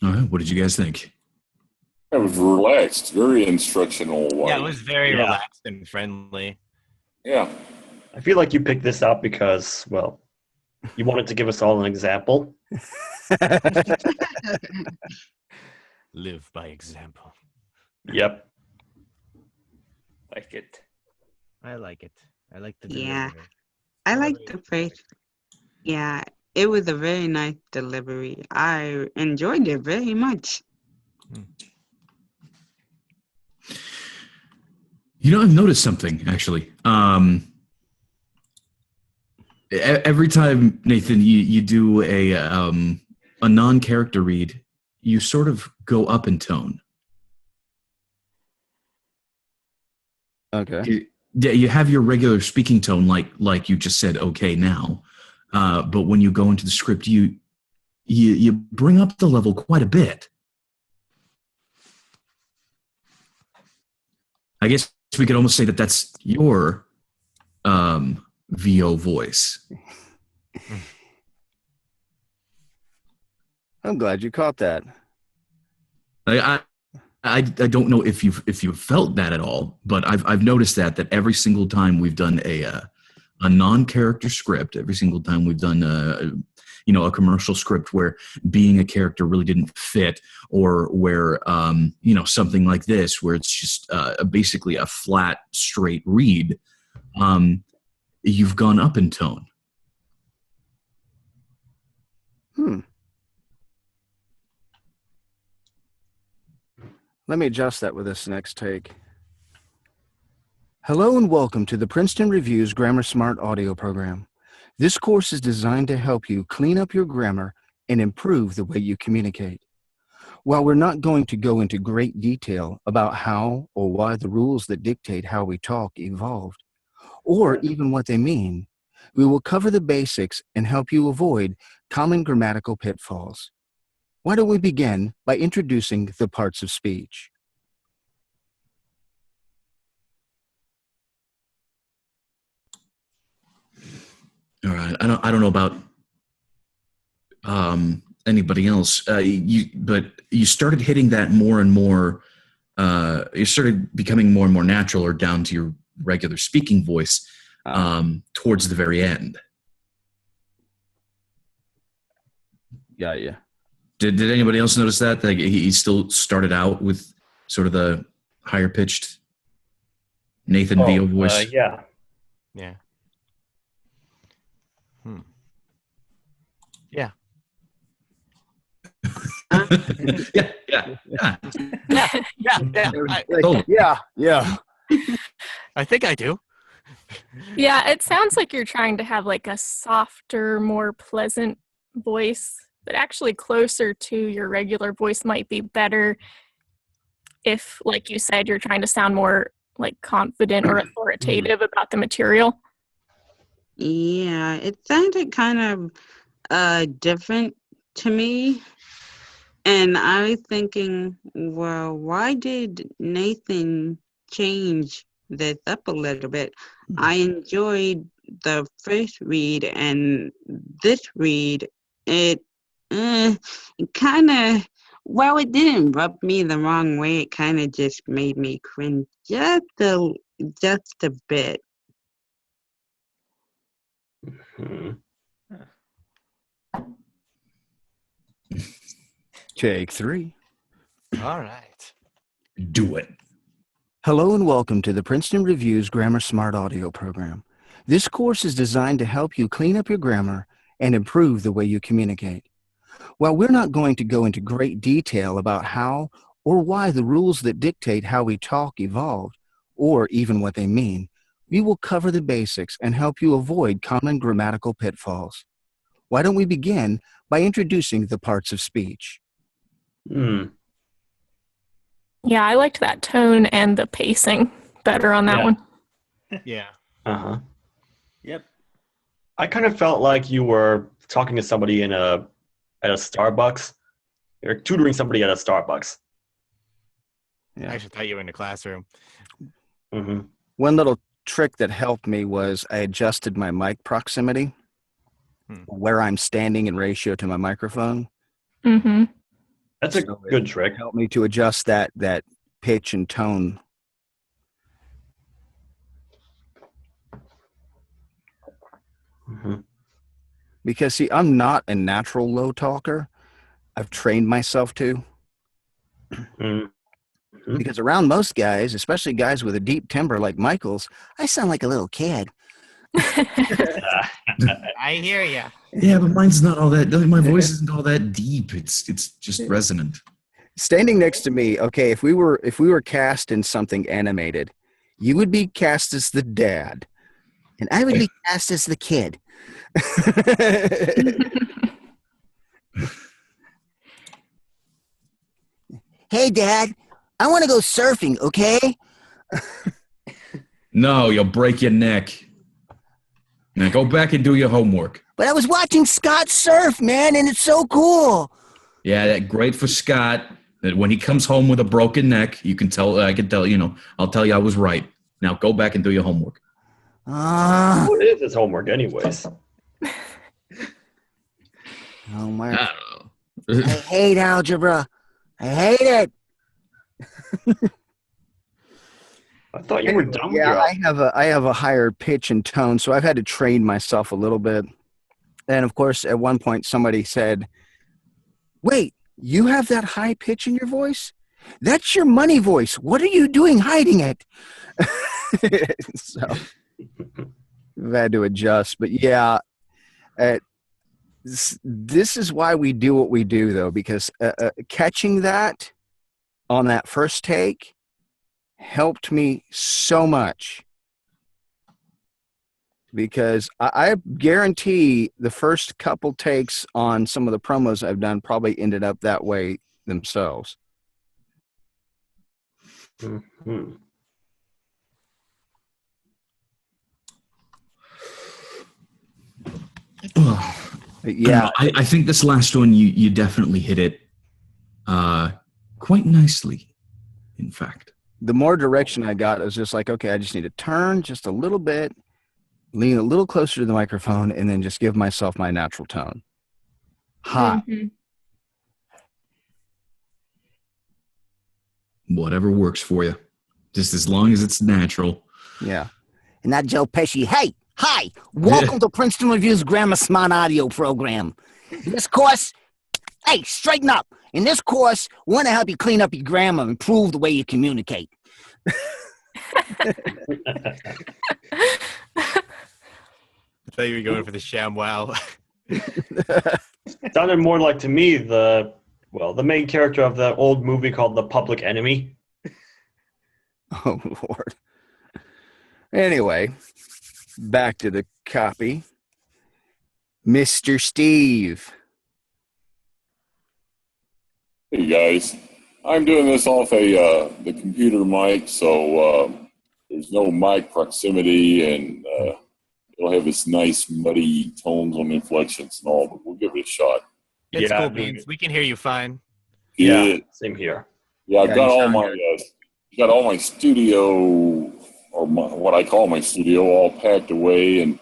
All right, what did you guys think? It was relaxed, very instructional. Yeah, it was very Yeah. relaxed and friendly. Yeah. I feel like you picked this up because, well, you wanted to give us all an example. Live by example. Yep. Like it. I like it. I like the Yeah. delivery. I like the first. Yeah. It was a very nice delivery. I enjoyed it very much. I've noticed something actually. Every time, Nathan, you do a non-character read, you sort of go up in tone. Okay. You have your regular speaking tone, like you just said. Okay, now, but when you go into the script, you bring up the level quite a bit. I guess we could almost say that that's your VO voice. I'm glad you caught that. I don't know if you've felt that at all, but I've noticed that every single time we've done a non-character script, every single time we've done a commercial script where being a character really didn't fit, or where something like this where it's just basically a flat straight read, you've gone up in tone. Let me adjust that with this next take. Hello and welcome to the Princeton Review's Grammar Smart audio program. This course is designed to help you clean up your grammar and improve the way you communicate. While we're not going to go into great detail about how or why the rules that dictate how we talk evolved, or even what they mean, we will cover the basics and help you avoid common grammatical pitfalls. Why don't we begin by introducing the parts of speech? All right. I don't know about anybody else. But you started hitting that more and more. You started becoming more and more natural, or down to your regular speaking voice towards the very end. Got you. Did anybody else notice that? Like he still started out with sort of the higher pitched Nathan VO voice. Yeah. Yeah. Yeah. Yeah. I think I do. Yeah, it sounds like you're trying to have like a softer, more pleasant voice, but actually closer to your regular voice might be better if, like you said, you're trying to sound more like confident or authoritative about the material. Yeah, it sounded kind of different to me. And I was thinking, well, why did Nathan change this up a little bit? I enjoyed the first read, and this read, it kind of, well, it didn't rub me the wrong way. It kind of just made me cringe just a bit. Take 3. All right. Do it. Hello and welcome to the Princeton Review's Grammar Smart audio program. This course is designed to help you clean up your grammar and improve the way you communicate. While we're not going to go into great detail about how or why the rules that dictate how we talk evolved, or even what they mean, we will cover the basics and help you avoid common grammatical pitfalls. Why don't we begin by introducing the parts of speech? Yeah, I liked that tone and the pacing better on that one. Yeah. Uh-huh. Yep. I kind of felt like you were talking to somebody at a Starbucks. You're tutoring somebody at a Starbucks. Yeah. I actually thought you were in the classroom. Mm-hmm. One little trick that helped me was I adjusted my mic proximity, where I'm standing in ratio to my microphone. Mm-hmm. That's a So good trick. It helped me to adjust that pitch and tone. Mm-hmm. Because, see, I'm not a natural low talker. I've trained myself to. Mm-hmm. Because around most guys, especially guys with a deep timbre like Michael's, I sound like a little kid. I hear you. Yeah, but mine's not all that. My voice isn't all that deep. It's just resonant. Standing next to me, okay, if we were cast in something animated, you would be cast as the dad, and I would be cast as the kid. Hey, Dad, I want to go surfing, okay? No, you'll break your neck. Now go back and do your homework. But I was watching Scott surf, man, and it's so cool. Yeah, that great for Scott. That when he comes home with a broken neck, you can tell. I can tell. I'll tell you I was right. Now go back and do your homework. What is his homework, anyways? Oh my! I don't know. I hate algebra. I hate it. I thought you were done with Yeah, your I have a higher pitch and tone, so I've had to train myself a little bit. And of course, at one point, somebody said, "Wait, you have that high pitch in your voice? That's your money voice. What are you doing hiding it?" So I've had to adjust. But yeah, this is why we do what we do, though, because catching that on that first take helped me so much. Because I guarantee the first couple takes on some of the promos I've done probably ended up that way themselves. Mm-hmm. Yeah, I think this last one you definitely hit it quite nicely. In fact, the more direction I got, it was just like, okay, I just need to turn just a little bit, lean a little closer to the microphone, and then just give myself my natural tone. High. Mhm. whatever works for you, just as long as it's natural. Yeah. And not Joe Pesci. Hey, hi, welcome to Princeton Review's Grammar Smart Audio program. In this course, hey, straighten up. In this course, we want to help you clean up your grammar and improve the way you communicate. I thought you were going for the ShamWow. Sounded more like to me the main character of that old movie called The Public Enemy. Oh, Lord. Anyway, back to the copy. Mr. Steve. Hey guys, I'm doing this off the computer mic, so there's no mic proximity, and it'll have its nice muddy tones on inflections and all. But we'll give it a shot. It's Yeah, cool I mean- beans. We can hear you fine. Yeah, same here. Yeah, I've Yeah, got you all sound my got all my studio, or what I call my studio, all packed away, and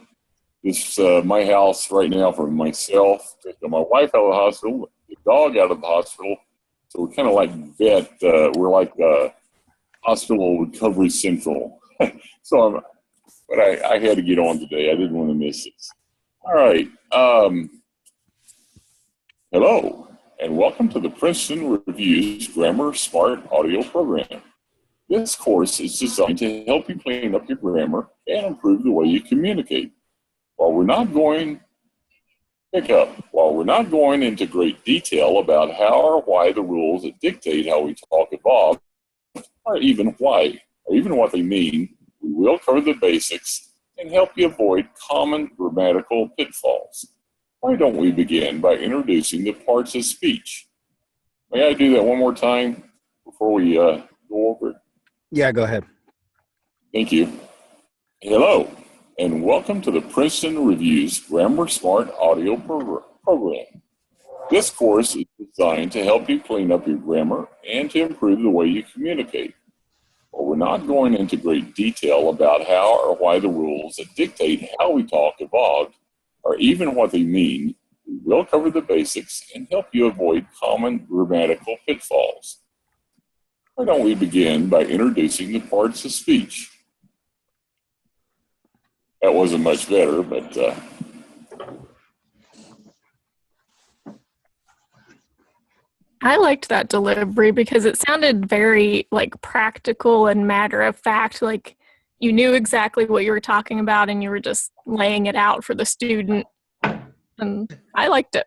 this my house right now for myself. My wife out of the hospital, the dog out of the hospital, so we're kind of like vet. We're like hospital recovery central. So, but I had to get on today. I didn't want to miss this. All right. Hello, and welcome to the Princeton Reviews Grammar Smart Audio program. This course is designed to help you clean up your grammar and improve the way you communicate. While we're not going into great detail about how or why the rules that dictate how we talk evolve, or even what they mean, we will cover the basics and help you avoid common grammatical pitfalls. Why don't we begin by introducing the parts of speech? May I do that one more time before we go over it? Yeah, go ahead. Thank you. Hello, and welcome to the Princeton Reviews Grammar Smart Audio program. This course is designed to help you clean up your grammar and to improve the way you communicate. While we're not going into great detail about how or why the rules that dictate how we talk evolved, or even what they mean, we will cover the basics and help you avoid common grammatical pitfalls. Why don't we begin by introducing the parts of speech? That wasn't much better, but I liked that delivery because it sounded very like practical and matter of fact. Like you knew exactly what you were talking about and you were just laying it out for the student. And I liked it.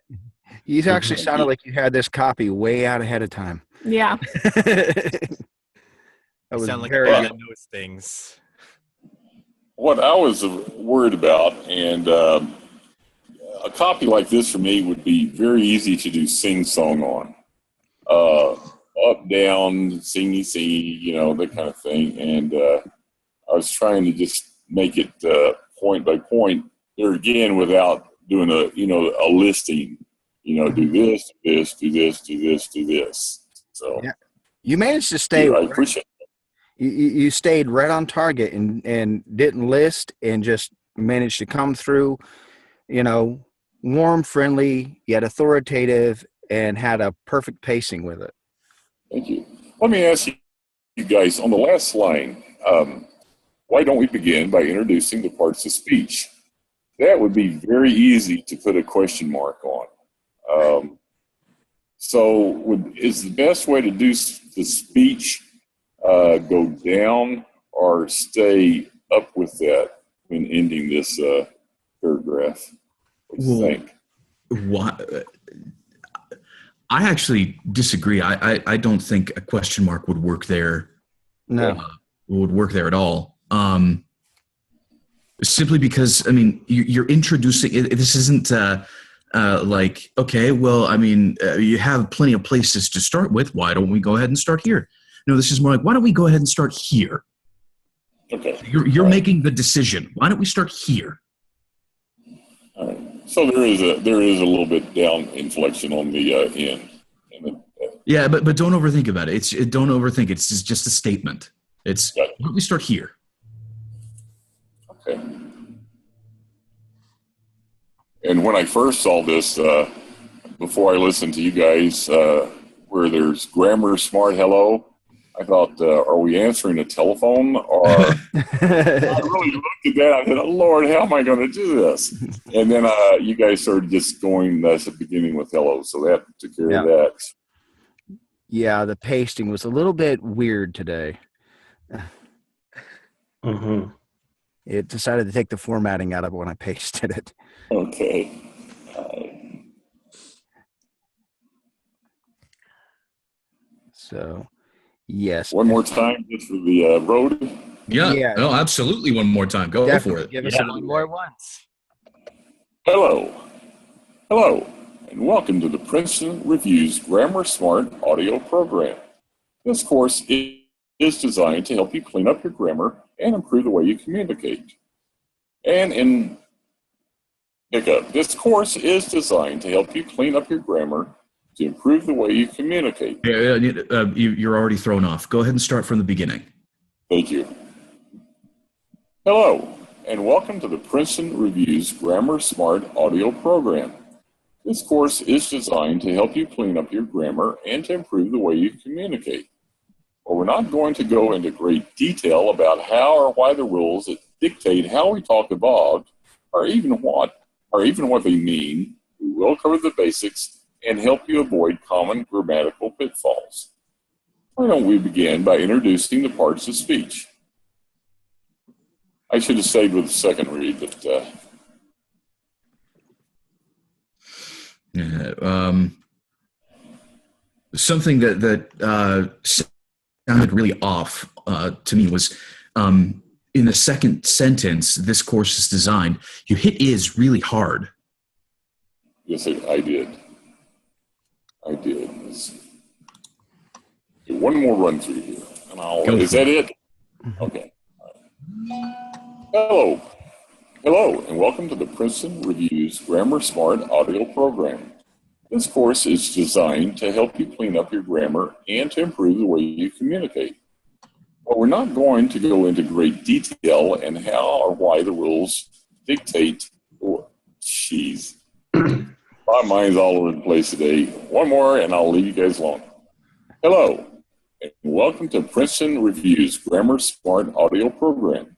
You actually sounded like you had this copy way out ahead of time. Yeah. That You was sound like very a guy good. that knows things. What I was worried about, and a copy like this for me would be very easy to do sing-song on. Up, down, singy, singy, you know, that kind of thing. And I was trying to just make it point by point there again without doing a listing. You know, do this, do this, do this, do this, do this. So Yeah. You managed to stay. I appreciate it. You stayed right on target and didn't list and just managed to come through, you know, warm, friendly, yet authoritative, and had a perfect pacing with it. Thank you. Let me ask you guys on the last line, why don't we begin by introducing the parts of speech? That would be very easy to put a question mark on. Is the best way to do the speech go down or stay up with that when ending this paragraph? What do you think? Why? I actually disagree. I don't think a question mark would work there. No. Would work there at all. Simply because, I mean, you're introducing. This isn't like, okay, well, I mean, you have plenty of places to start with. Why don't we go ahead and start here? No, this is more like, why don't we go ahead and start here? Okay. You're making the decision. Why don't we start here? All right. So there is a little bit down inflection on the end. Yeah, but don't overthink about it. Don't overthink. It's just a statement. It's why don't we start here? Okay. And when I first saw this, before I listened to you guys, where there's grammar smart hello, I thought, are we answering a telephone? Or I really looked at that. I said, oh, Lord, how am I going to do this? And then you guys started just going at the beginning with hello. So that took care of that. Yeah, the pasting was a little bit weird today. Mm-hmm. It decided to take the formatting out of it when I pasted it. Okay. So, yes. One more time just for the road. Yeah. No, absolutely. One more time. Go for it. Give us One more once. Hello, and welcome to the Princeton Reviews Grammar Smart audio program. This course is designed to help you clean up your grammar and improve the way you communicate. This course is designed to help you clean up your grammar to improve the way you communicate. You're already thrown off. Go ahead and start from the beginning. Thank you. Hello, and welcome to the Princeton Reviews Grammar Smart audio program. This course is designed to help you clean up your grammar and to improve the way you communicate. But we're not going to go into great detail about how or why the rules that dictate how we talk evolved, or even what they mean. We will cover the basics and help you avoid common grammatical pitfalls. Why don't we begin by introducing the parts of speech? I should have stayed with the second read, but something that sounded really off to me was in the second sentence. This course is designed. You hit "is" really hard. yes, I did. One more run through here, and is that it? Okay. Hello, and welcome to the Princeton Reviews Grammar Smart audio program. This course is designed to help you clean up your grammar and to improve the way you communicate. But we're not going to go into great detail and how or why the rules dictate. My mind's all over the place today. One more, and I'll leave you guys alone. Hello, and welcome to Princeton Reviews Grammar Smart audio program.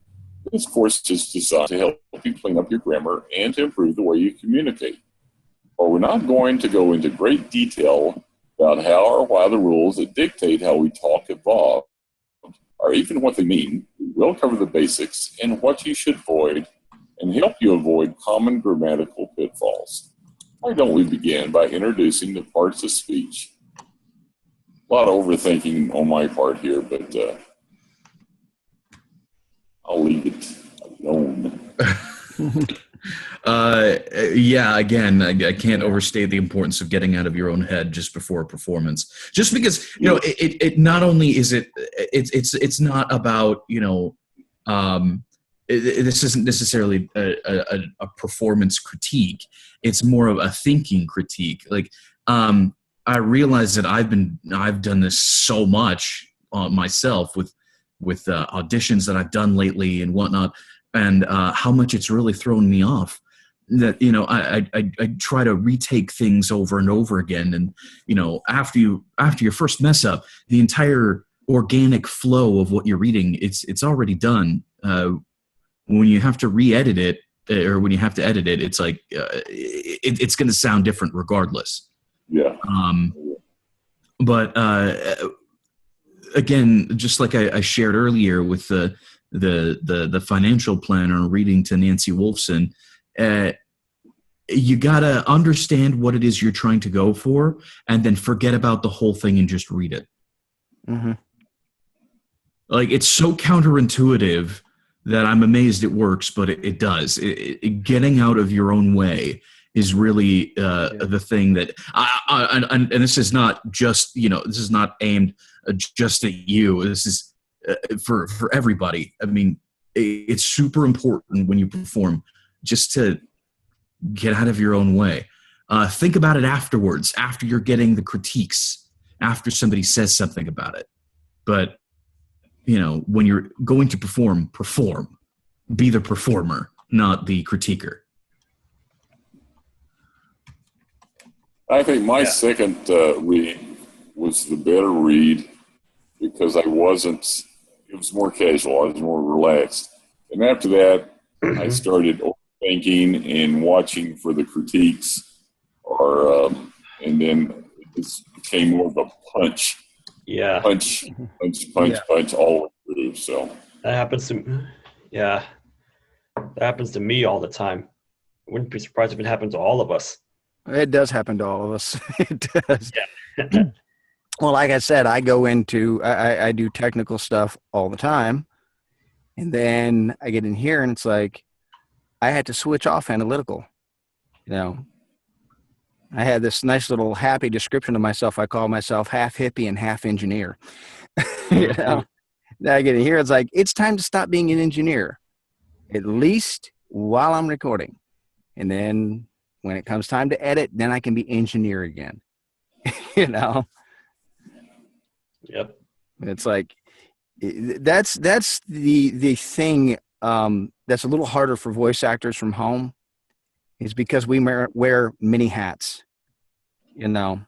This course is designed to help you clean up your grammar and to improve the way you communicate. But we're not going to go into great detail about how or why the rules that dictate how we talk evolve, or even what they mean. We We'll cover the basics and what you should avoid and help you avoid common grammatical pitfalls. Why don't we begin by introducing the parts of speech? A lot of overthinking on my part here, but I'll leave it alone. Yeah, again, I can't overstate the importance of getting out of your own head just before a performance. Just because, it not only is it's not about, this isn't necessarily a performance critique. It's more of a thinking critique. Like, I realize that I've done this so much myself with auditions that I've done lately and whatnot, and how much it's really thrown me off. That I try to retake things over and over again, and after your first mess up, the entire organic flow of what you're reading, it's already done. When you have to re-edit it, or when you have to edit it, it's like it's going to sound different regardless. Yeah. But again, just like I shared earlier with the financial planner reading to Nancy Wolfson, you gotta understand what it is you're trying to go for, and then forget about the whole thing and just read it. Mm-hmm. Like, it's so counterintuitive that I'm amazed it works, but it does. Getting out of your own way is really the thing that and this is not just, this is not aimed just at you. This is for everybody. I mean, it's super important when you perform just to get out of your own way. Think about it afterwards, after you're getting the critiques, after somebody says something about it. But when you're going to perform. Be the performer, not the critiquer. I think my second read was the better read because it was more casual. I was more relaxed. And after that, I started thinking and watching for the critiques, and then it just became more of a punch. Yeah. Punch all the way through. So That happens to me all the time. I wouldn't be surprised if it happened to all of us. It does happen to all of us. It does. Yeah. Well, like I said, I go into, I do technical stuff all the time. And then I get in here and it's like, I had to switch off analytical. I had this nice little happy description of myself. I call myself half hippie and half engineer. Now I get in here, it's like, it's time to stop being an engineer, at least while I'm recording. And then when it comes time to edit, then I can be engineer again. Yep. It's like, that's the thing that's a little harder for voice actors from home, is because we wear many hats. We don't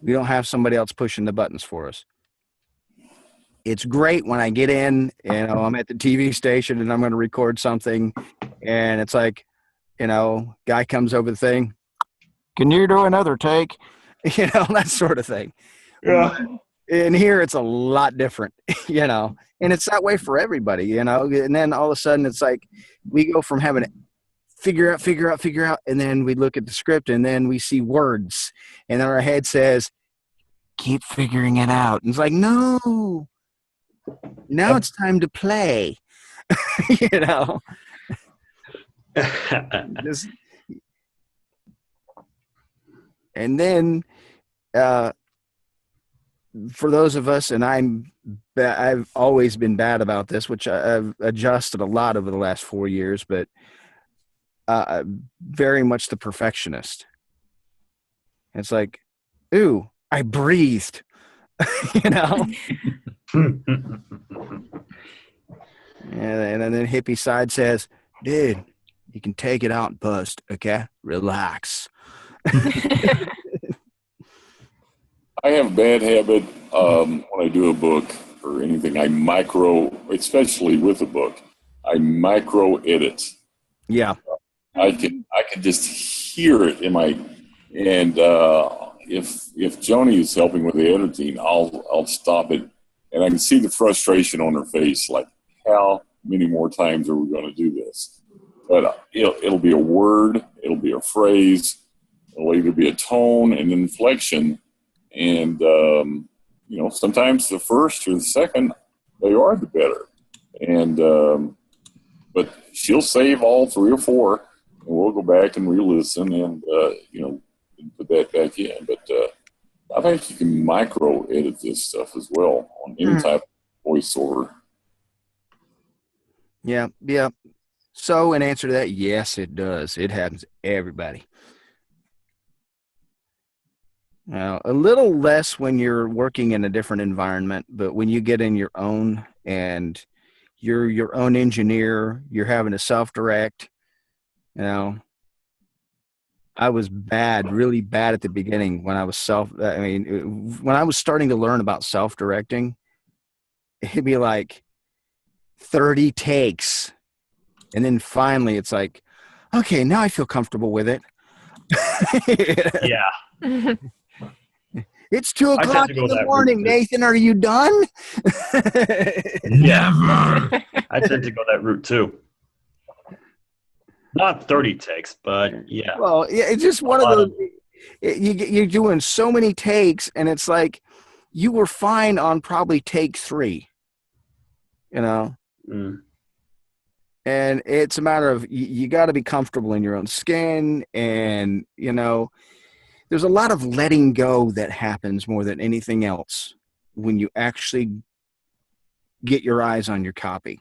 have somebody else pushing the buttons for us. It's great when I get in, I'm at the TV station and I'm going to record something, and it's like, guy comes over the thing, can you do another take? That sort of thing. Yeah. In here, it's a lot different, and it's that way for everybody, and then all of a sudden it's like, we go from having to figure out, and then we look at the script and then we see words, and then our head says, keep figuring it out. And it's like, no, now it's time to play. Just, and then for those of us, and I've always been bad about this, which I've adjusted a lot over the last 4 years, but very much the perfectionist. It's like, ooh, I breathed. And then hippie side says, dude, you can take it out and post, okay? Relax. I have a bad habit when I do a book or anything. Especially with a book, I micro edit. Yeah. I can just hear it in my, and if Joni is helping with the editing, I'll stop it, and I can see the frustration on her face. Like, how many more times are we going to do this? But it'll be a word, it'll be a phrase, it'll either be a tone, an inflection, and sometimes the first or the second, they are the better. And but she'll save all 3 or 4, and we'll go back and re-listen and put that back in. But I think you can micro edit this stuff as well on any type of voiceover. Yeah. So, in answer to that, yes, it does. It happens to everybody. Now, a little less when you're working in a different environment, but when you get in your own and you're your own engineer, you're having to self-direct, I was really bad at the beginning when I was when I was starting to learn about self-directing, it'd be like 30 takes. And then finally it's like, okay, now I feel comfortable with it. Yeah. It's 2 o'clock in the morning, Nathan. Are you done? Never. I tend to go that route too. Not 30 takes, but yeah. Well, yeah, it's just one of those. You're doing so many takes, and it's like you were fine on probably take 3. Mm. And it's a matter of you got to be comfortable in your own skin, and there's a lot of letting go that happens more than anything else when you actually get your eyes on your copy.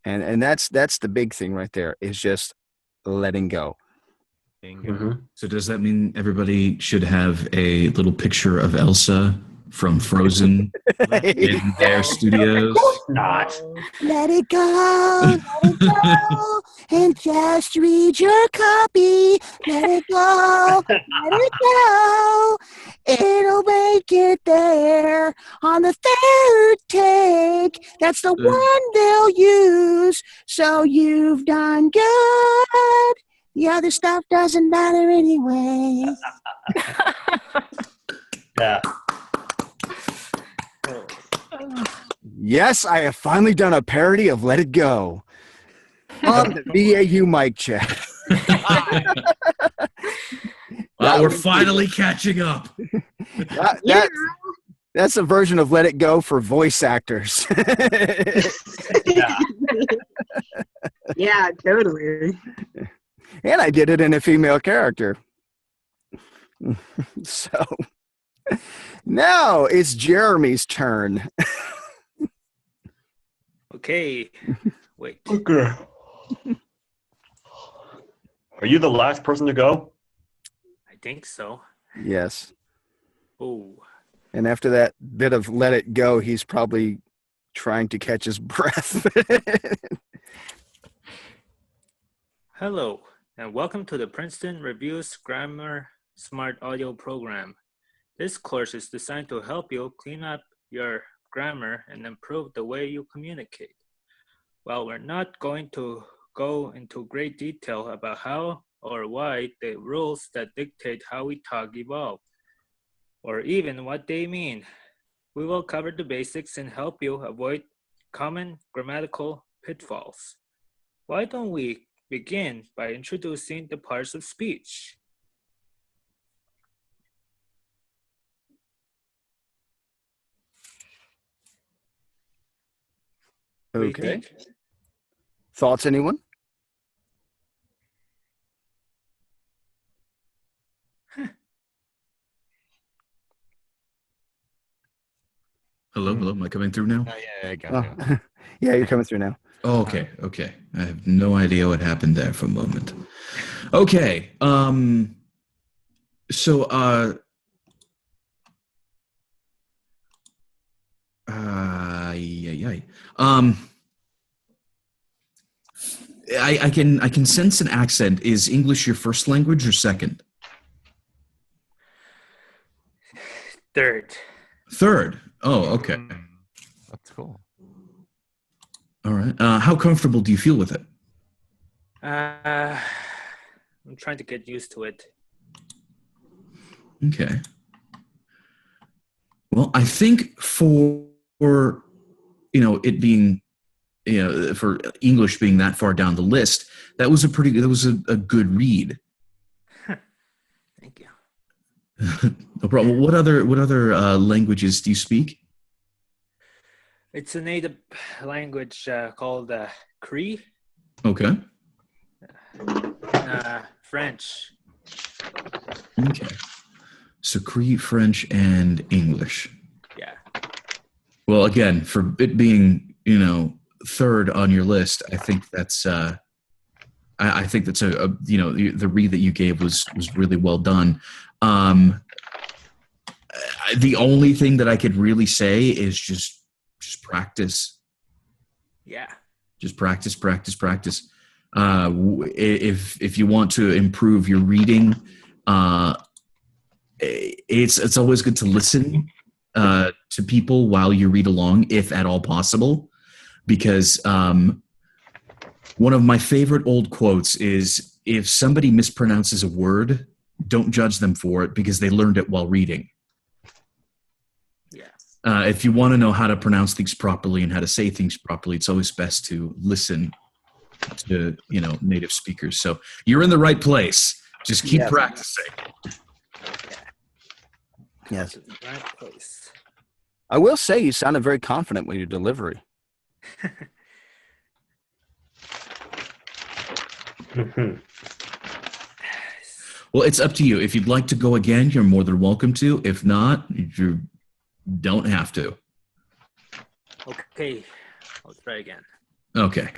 And that's the big thing right there, is just letting go. Mm-hmm. So does that mean everybody should have a little picture of Elsa from Frozen in their studios? Not. Let it go, and just read your copy. Let it go, let it go. It'll make it there on the 3rd take. That's the one they'll use. So you've done good. The other stuff doesn't matter anyway. Yeah. Yes, I have finally done a parody of Let It Go on the VAU mic check. Well, we're finally catching up. That's a version of Let It Go for voice actors. Yeah, totally. And I did it in a female character. So now it's Jeremy's turn. Okay. Wait. Okay. Are you the last person to go? I think so. Yes. Oh. And after that bit of Let It Go, he's probably trying to catch his breath. Hello, and welcome to the Princeton Reviews Grammar Smart Audio Program. This course is designed to help you clean up your grammar and improve the way you communicate. While we're not going to go into great detail about how or why the rules that dictate how we talk evolve, or even what they mean, we will cover the basics and help you avoid common grammatical pitfalls. Why don't we begin by introducing the parts of speech? What do you Okay. think? Thoughts, anyone? Hello, am I coming through now? Yeah, I got you. Yeah, you're coming through now. Oh, okay. I have no idea what happened there for a moment. Okay. So I can sense an accent. Is English your first language or second? Third. Oh, okay. That's cool. All right. How comfortable do you feel with it? I'm trying to get used to it. Okay. Well, I think for it being, for English being that far down the list, that was a good read. Thank you. No problem. What other languages do you speak? It's a native language called Cree, Okay. French. Okay. So Cree, French, and English. Yeah. Well, again, for it being, third on your list, I think that's I think that's the read that you gave was really well done. The only thing that I could really say is just practice. Yeah. Just practice. If you want to improve your reading, it's always good to listen to people while you read along, if at all possible, because one of my favorite old quotes is, if somebody mispronounces a word, don't judge them for it because they learned it while reading. Yeah. If you want to know how to pronounce things properly and how to say things properly, it's always best to listen to, native speakers. So you're in the right place. Just keep practicing. Yes. Right place. I will say you sounded very confident with your delivery. Well, it's up to you. If you'd like to go again, you're more than welcome to. If not, you don't have to. Okay. I'll try again. Okay.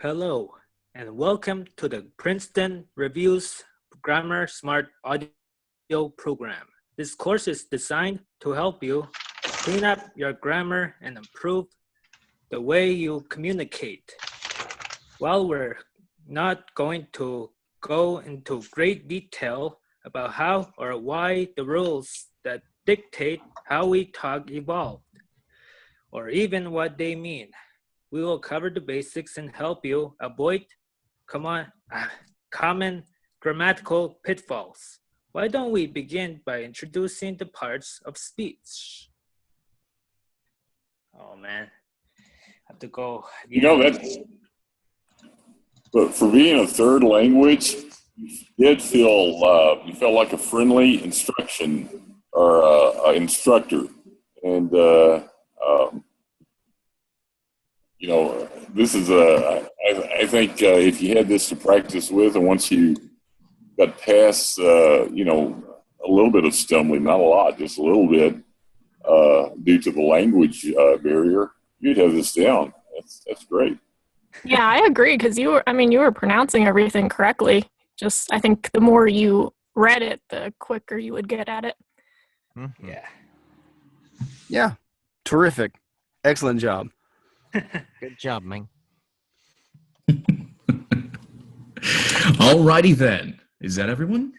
Hello, and welcome to the Princeton Reviews Grammar Smart Audio Program. This course is designed to help you clean up your grammar and improve the way you communicate. While we're not going to go into great detail about how or why the rules that dictate how we talk evolved, or even what they mean, we will cover the basics and help you avoid common grammatical pitfalls. Why don't we begin by introducing the parts of speech? Oh man, I have to go again. But for being a third language, you felt like a friendly instruction or instructor, and this is I think if you had this to practice with, and once you got past a little bit of stumbling, not a lot, just a little bit, due to the language barrier, you'd have this down. That's great. Yeah, I agree, because you were pronouncing everything correctly. Just, I think the more you read it, the quicker you would get at it. Mm-hmm. Yeah. Terrific. Excellent job. Good job, man. Alrighty then. Is that everyone?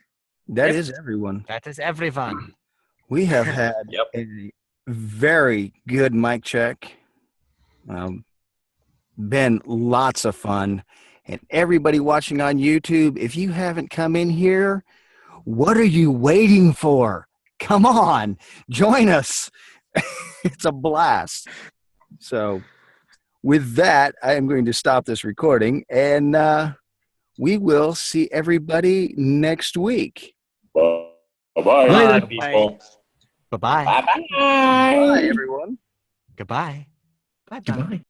That is everyone. That is everyone. We have had a very good mic check. Been lots of fun. And everybody watching on YouTube, if you haven't come in here, what are you waiting for? Come on, join us. It's a blast. So with that, I am going to stop this recording, and we will see everybody next week. Bye-bye. Bye, people. Bye-bye. Bye, everyone. Goodbye. Bye-bye. Goodbye.